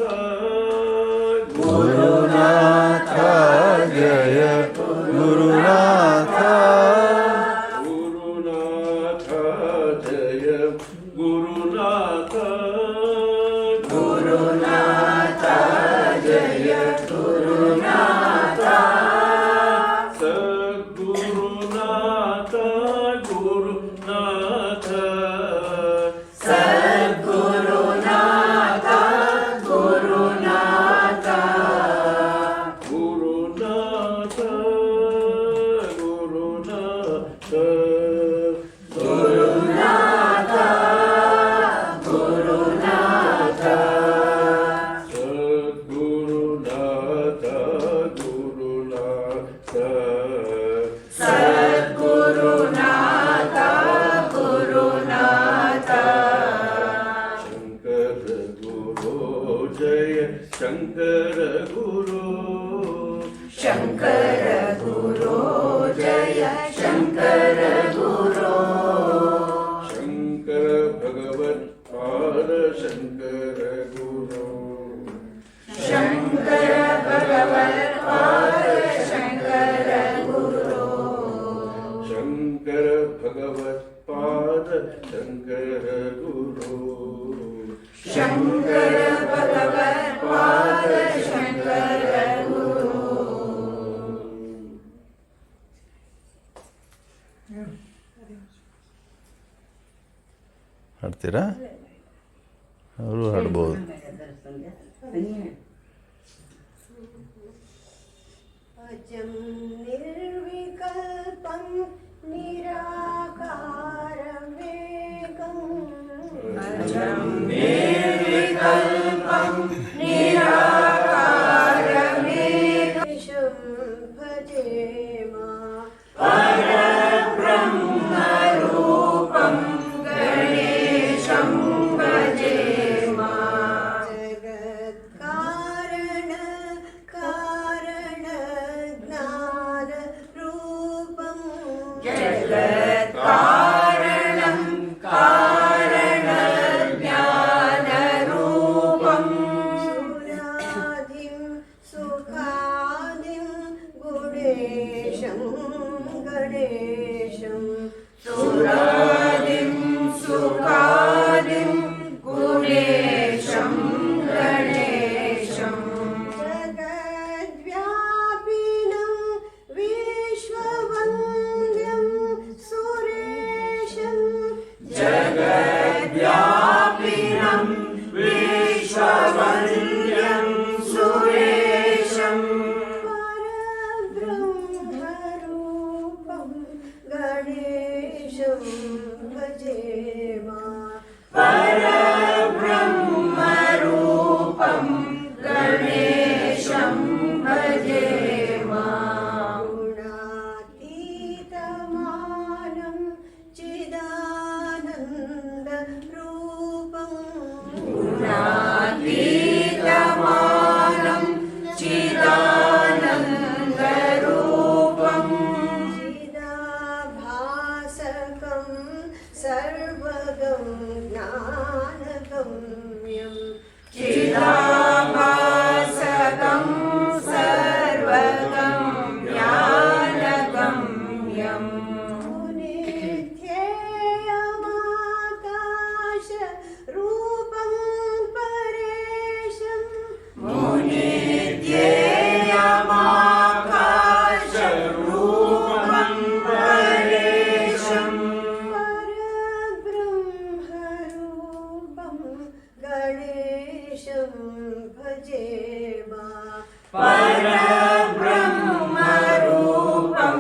गुरुनाथ जय गुरुनाथ गुरुनाथ जय गुरुनाथ गुरुनाथ जय गुरुनाथ सद्गुरुनाथ गुरुनाथ सद्गुरुनाथ गुरुनाथ गुरुनाथ गुरुनाथ गुरुनाथ गुरुनाथ सद्गुरुनाथ गुरुनाथ सद्गुरुनाथ गुरुनाथ शंकर गुरु जय शंकर गुरु शंकर गुरु जय शंकर गुरु शंकर भगवत्पाद शंकर गुरु शंकर भगवत्पाद शंकर गुरु शंकर भगवत्पाद शंकर गुरु शंकर भगवत्पाद शंकर गुरु ಹಾಡ್ತೀರಾ ಅವರು ಹಾಡ್ಬೋದು अजं निर्विकल्पं निराकारमेकम् अजं निर्विकल्पं निराकारमेकं भजेम परब्रह्मरूपं गणेशं भजेम जगत्कारण कारण ज्ञान रूपं जगत्कारणं कारणज्ञानरूपं सुराधिं सुखाधिदैवतं गणेशं गणेशं सुरादिं सुखादिं गुणेशं गणेशं जगद्व्यापिनं विश्ववन्द्यं सुरेशं जगद्व्यापिनं विश्ववन्द्यं सुरेशं परब्रह्मरूपं गणेशं भजेमा परब्रह्मरूपं गणेशं भजेम गुणातीतमानं चिदानन्दरूपं गुणातीतमानं चिदानन्दरूपं चिदाभासकं सर्वगं ज्ञानगम्यं चिदाभासकं सर्वगं ज्ञानगम्यं मुनिध्येयमाकाशरूपं परेशं मुनिध्येयमाकाशरूपं परेशं परब्रह्मरूपं गणेशं भजेमा परब्रह्मरूपं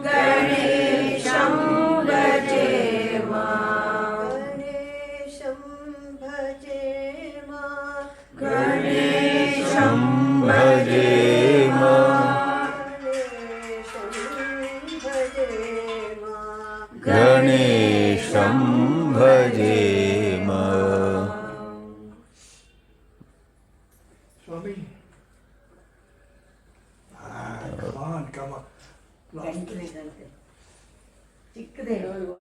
गणेशं भजेम गणेशं भजेमा गणेशं भजेम गणेशं गणेशं भजेमा भजेम Swami. Come on, come on. ಗಂಟ್ಲಿದಂತೆ ಚಿಕ್ಕದೇ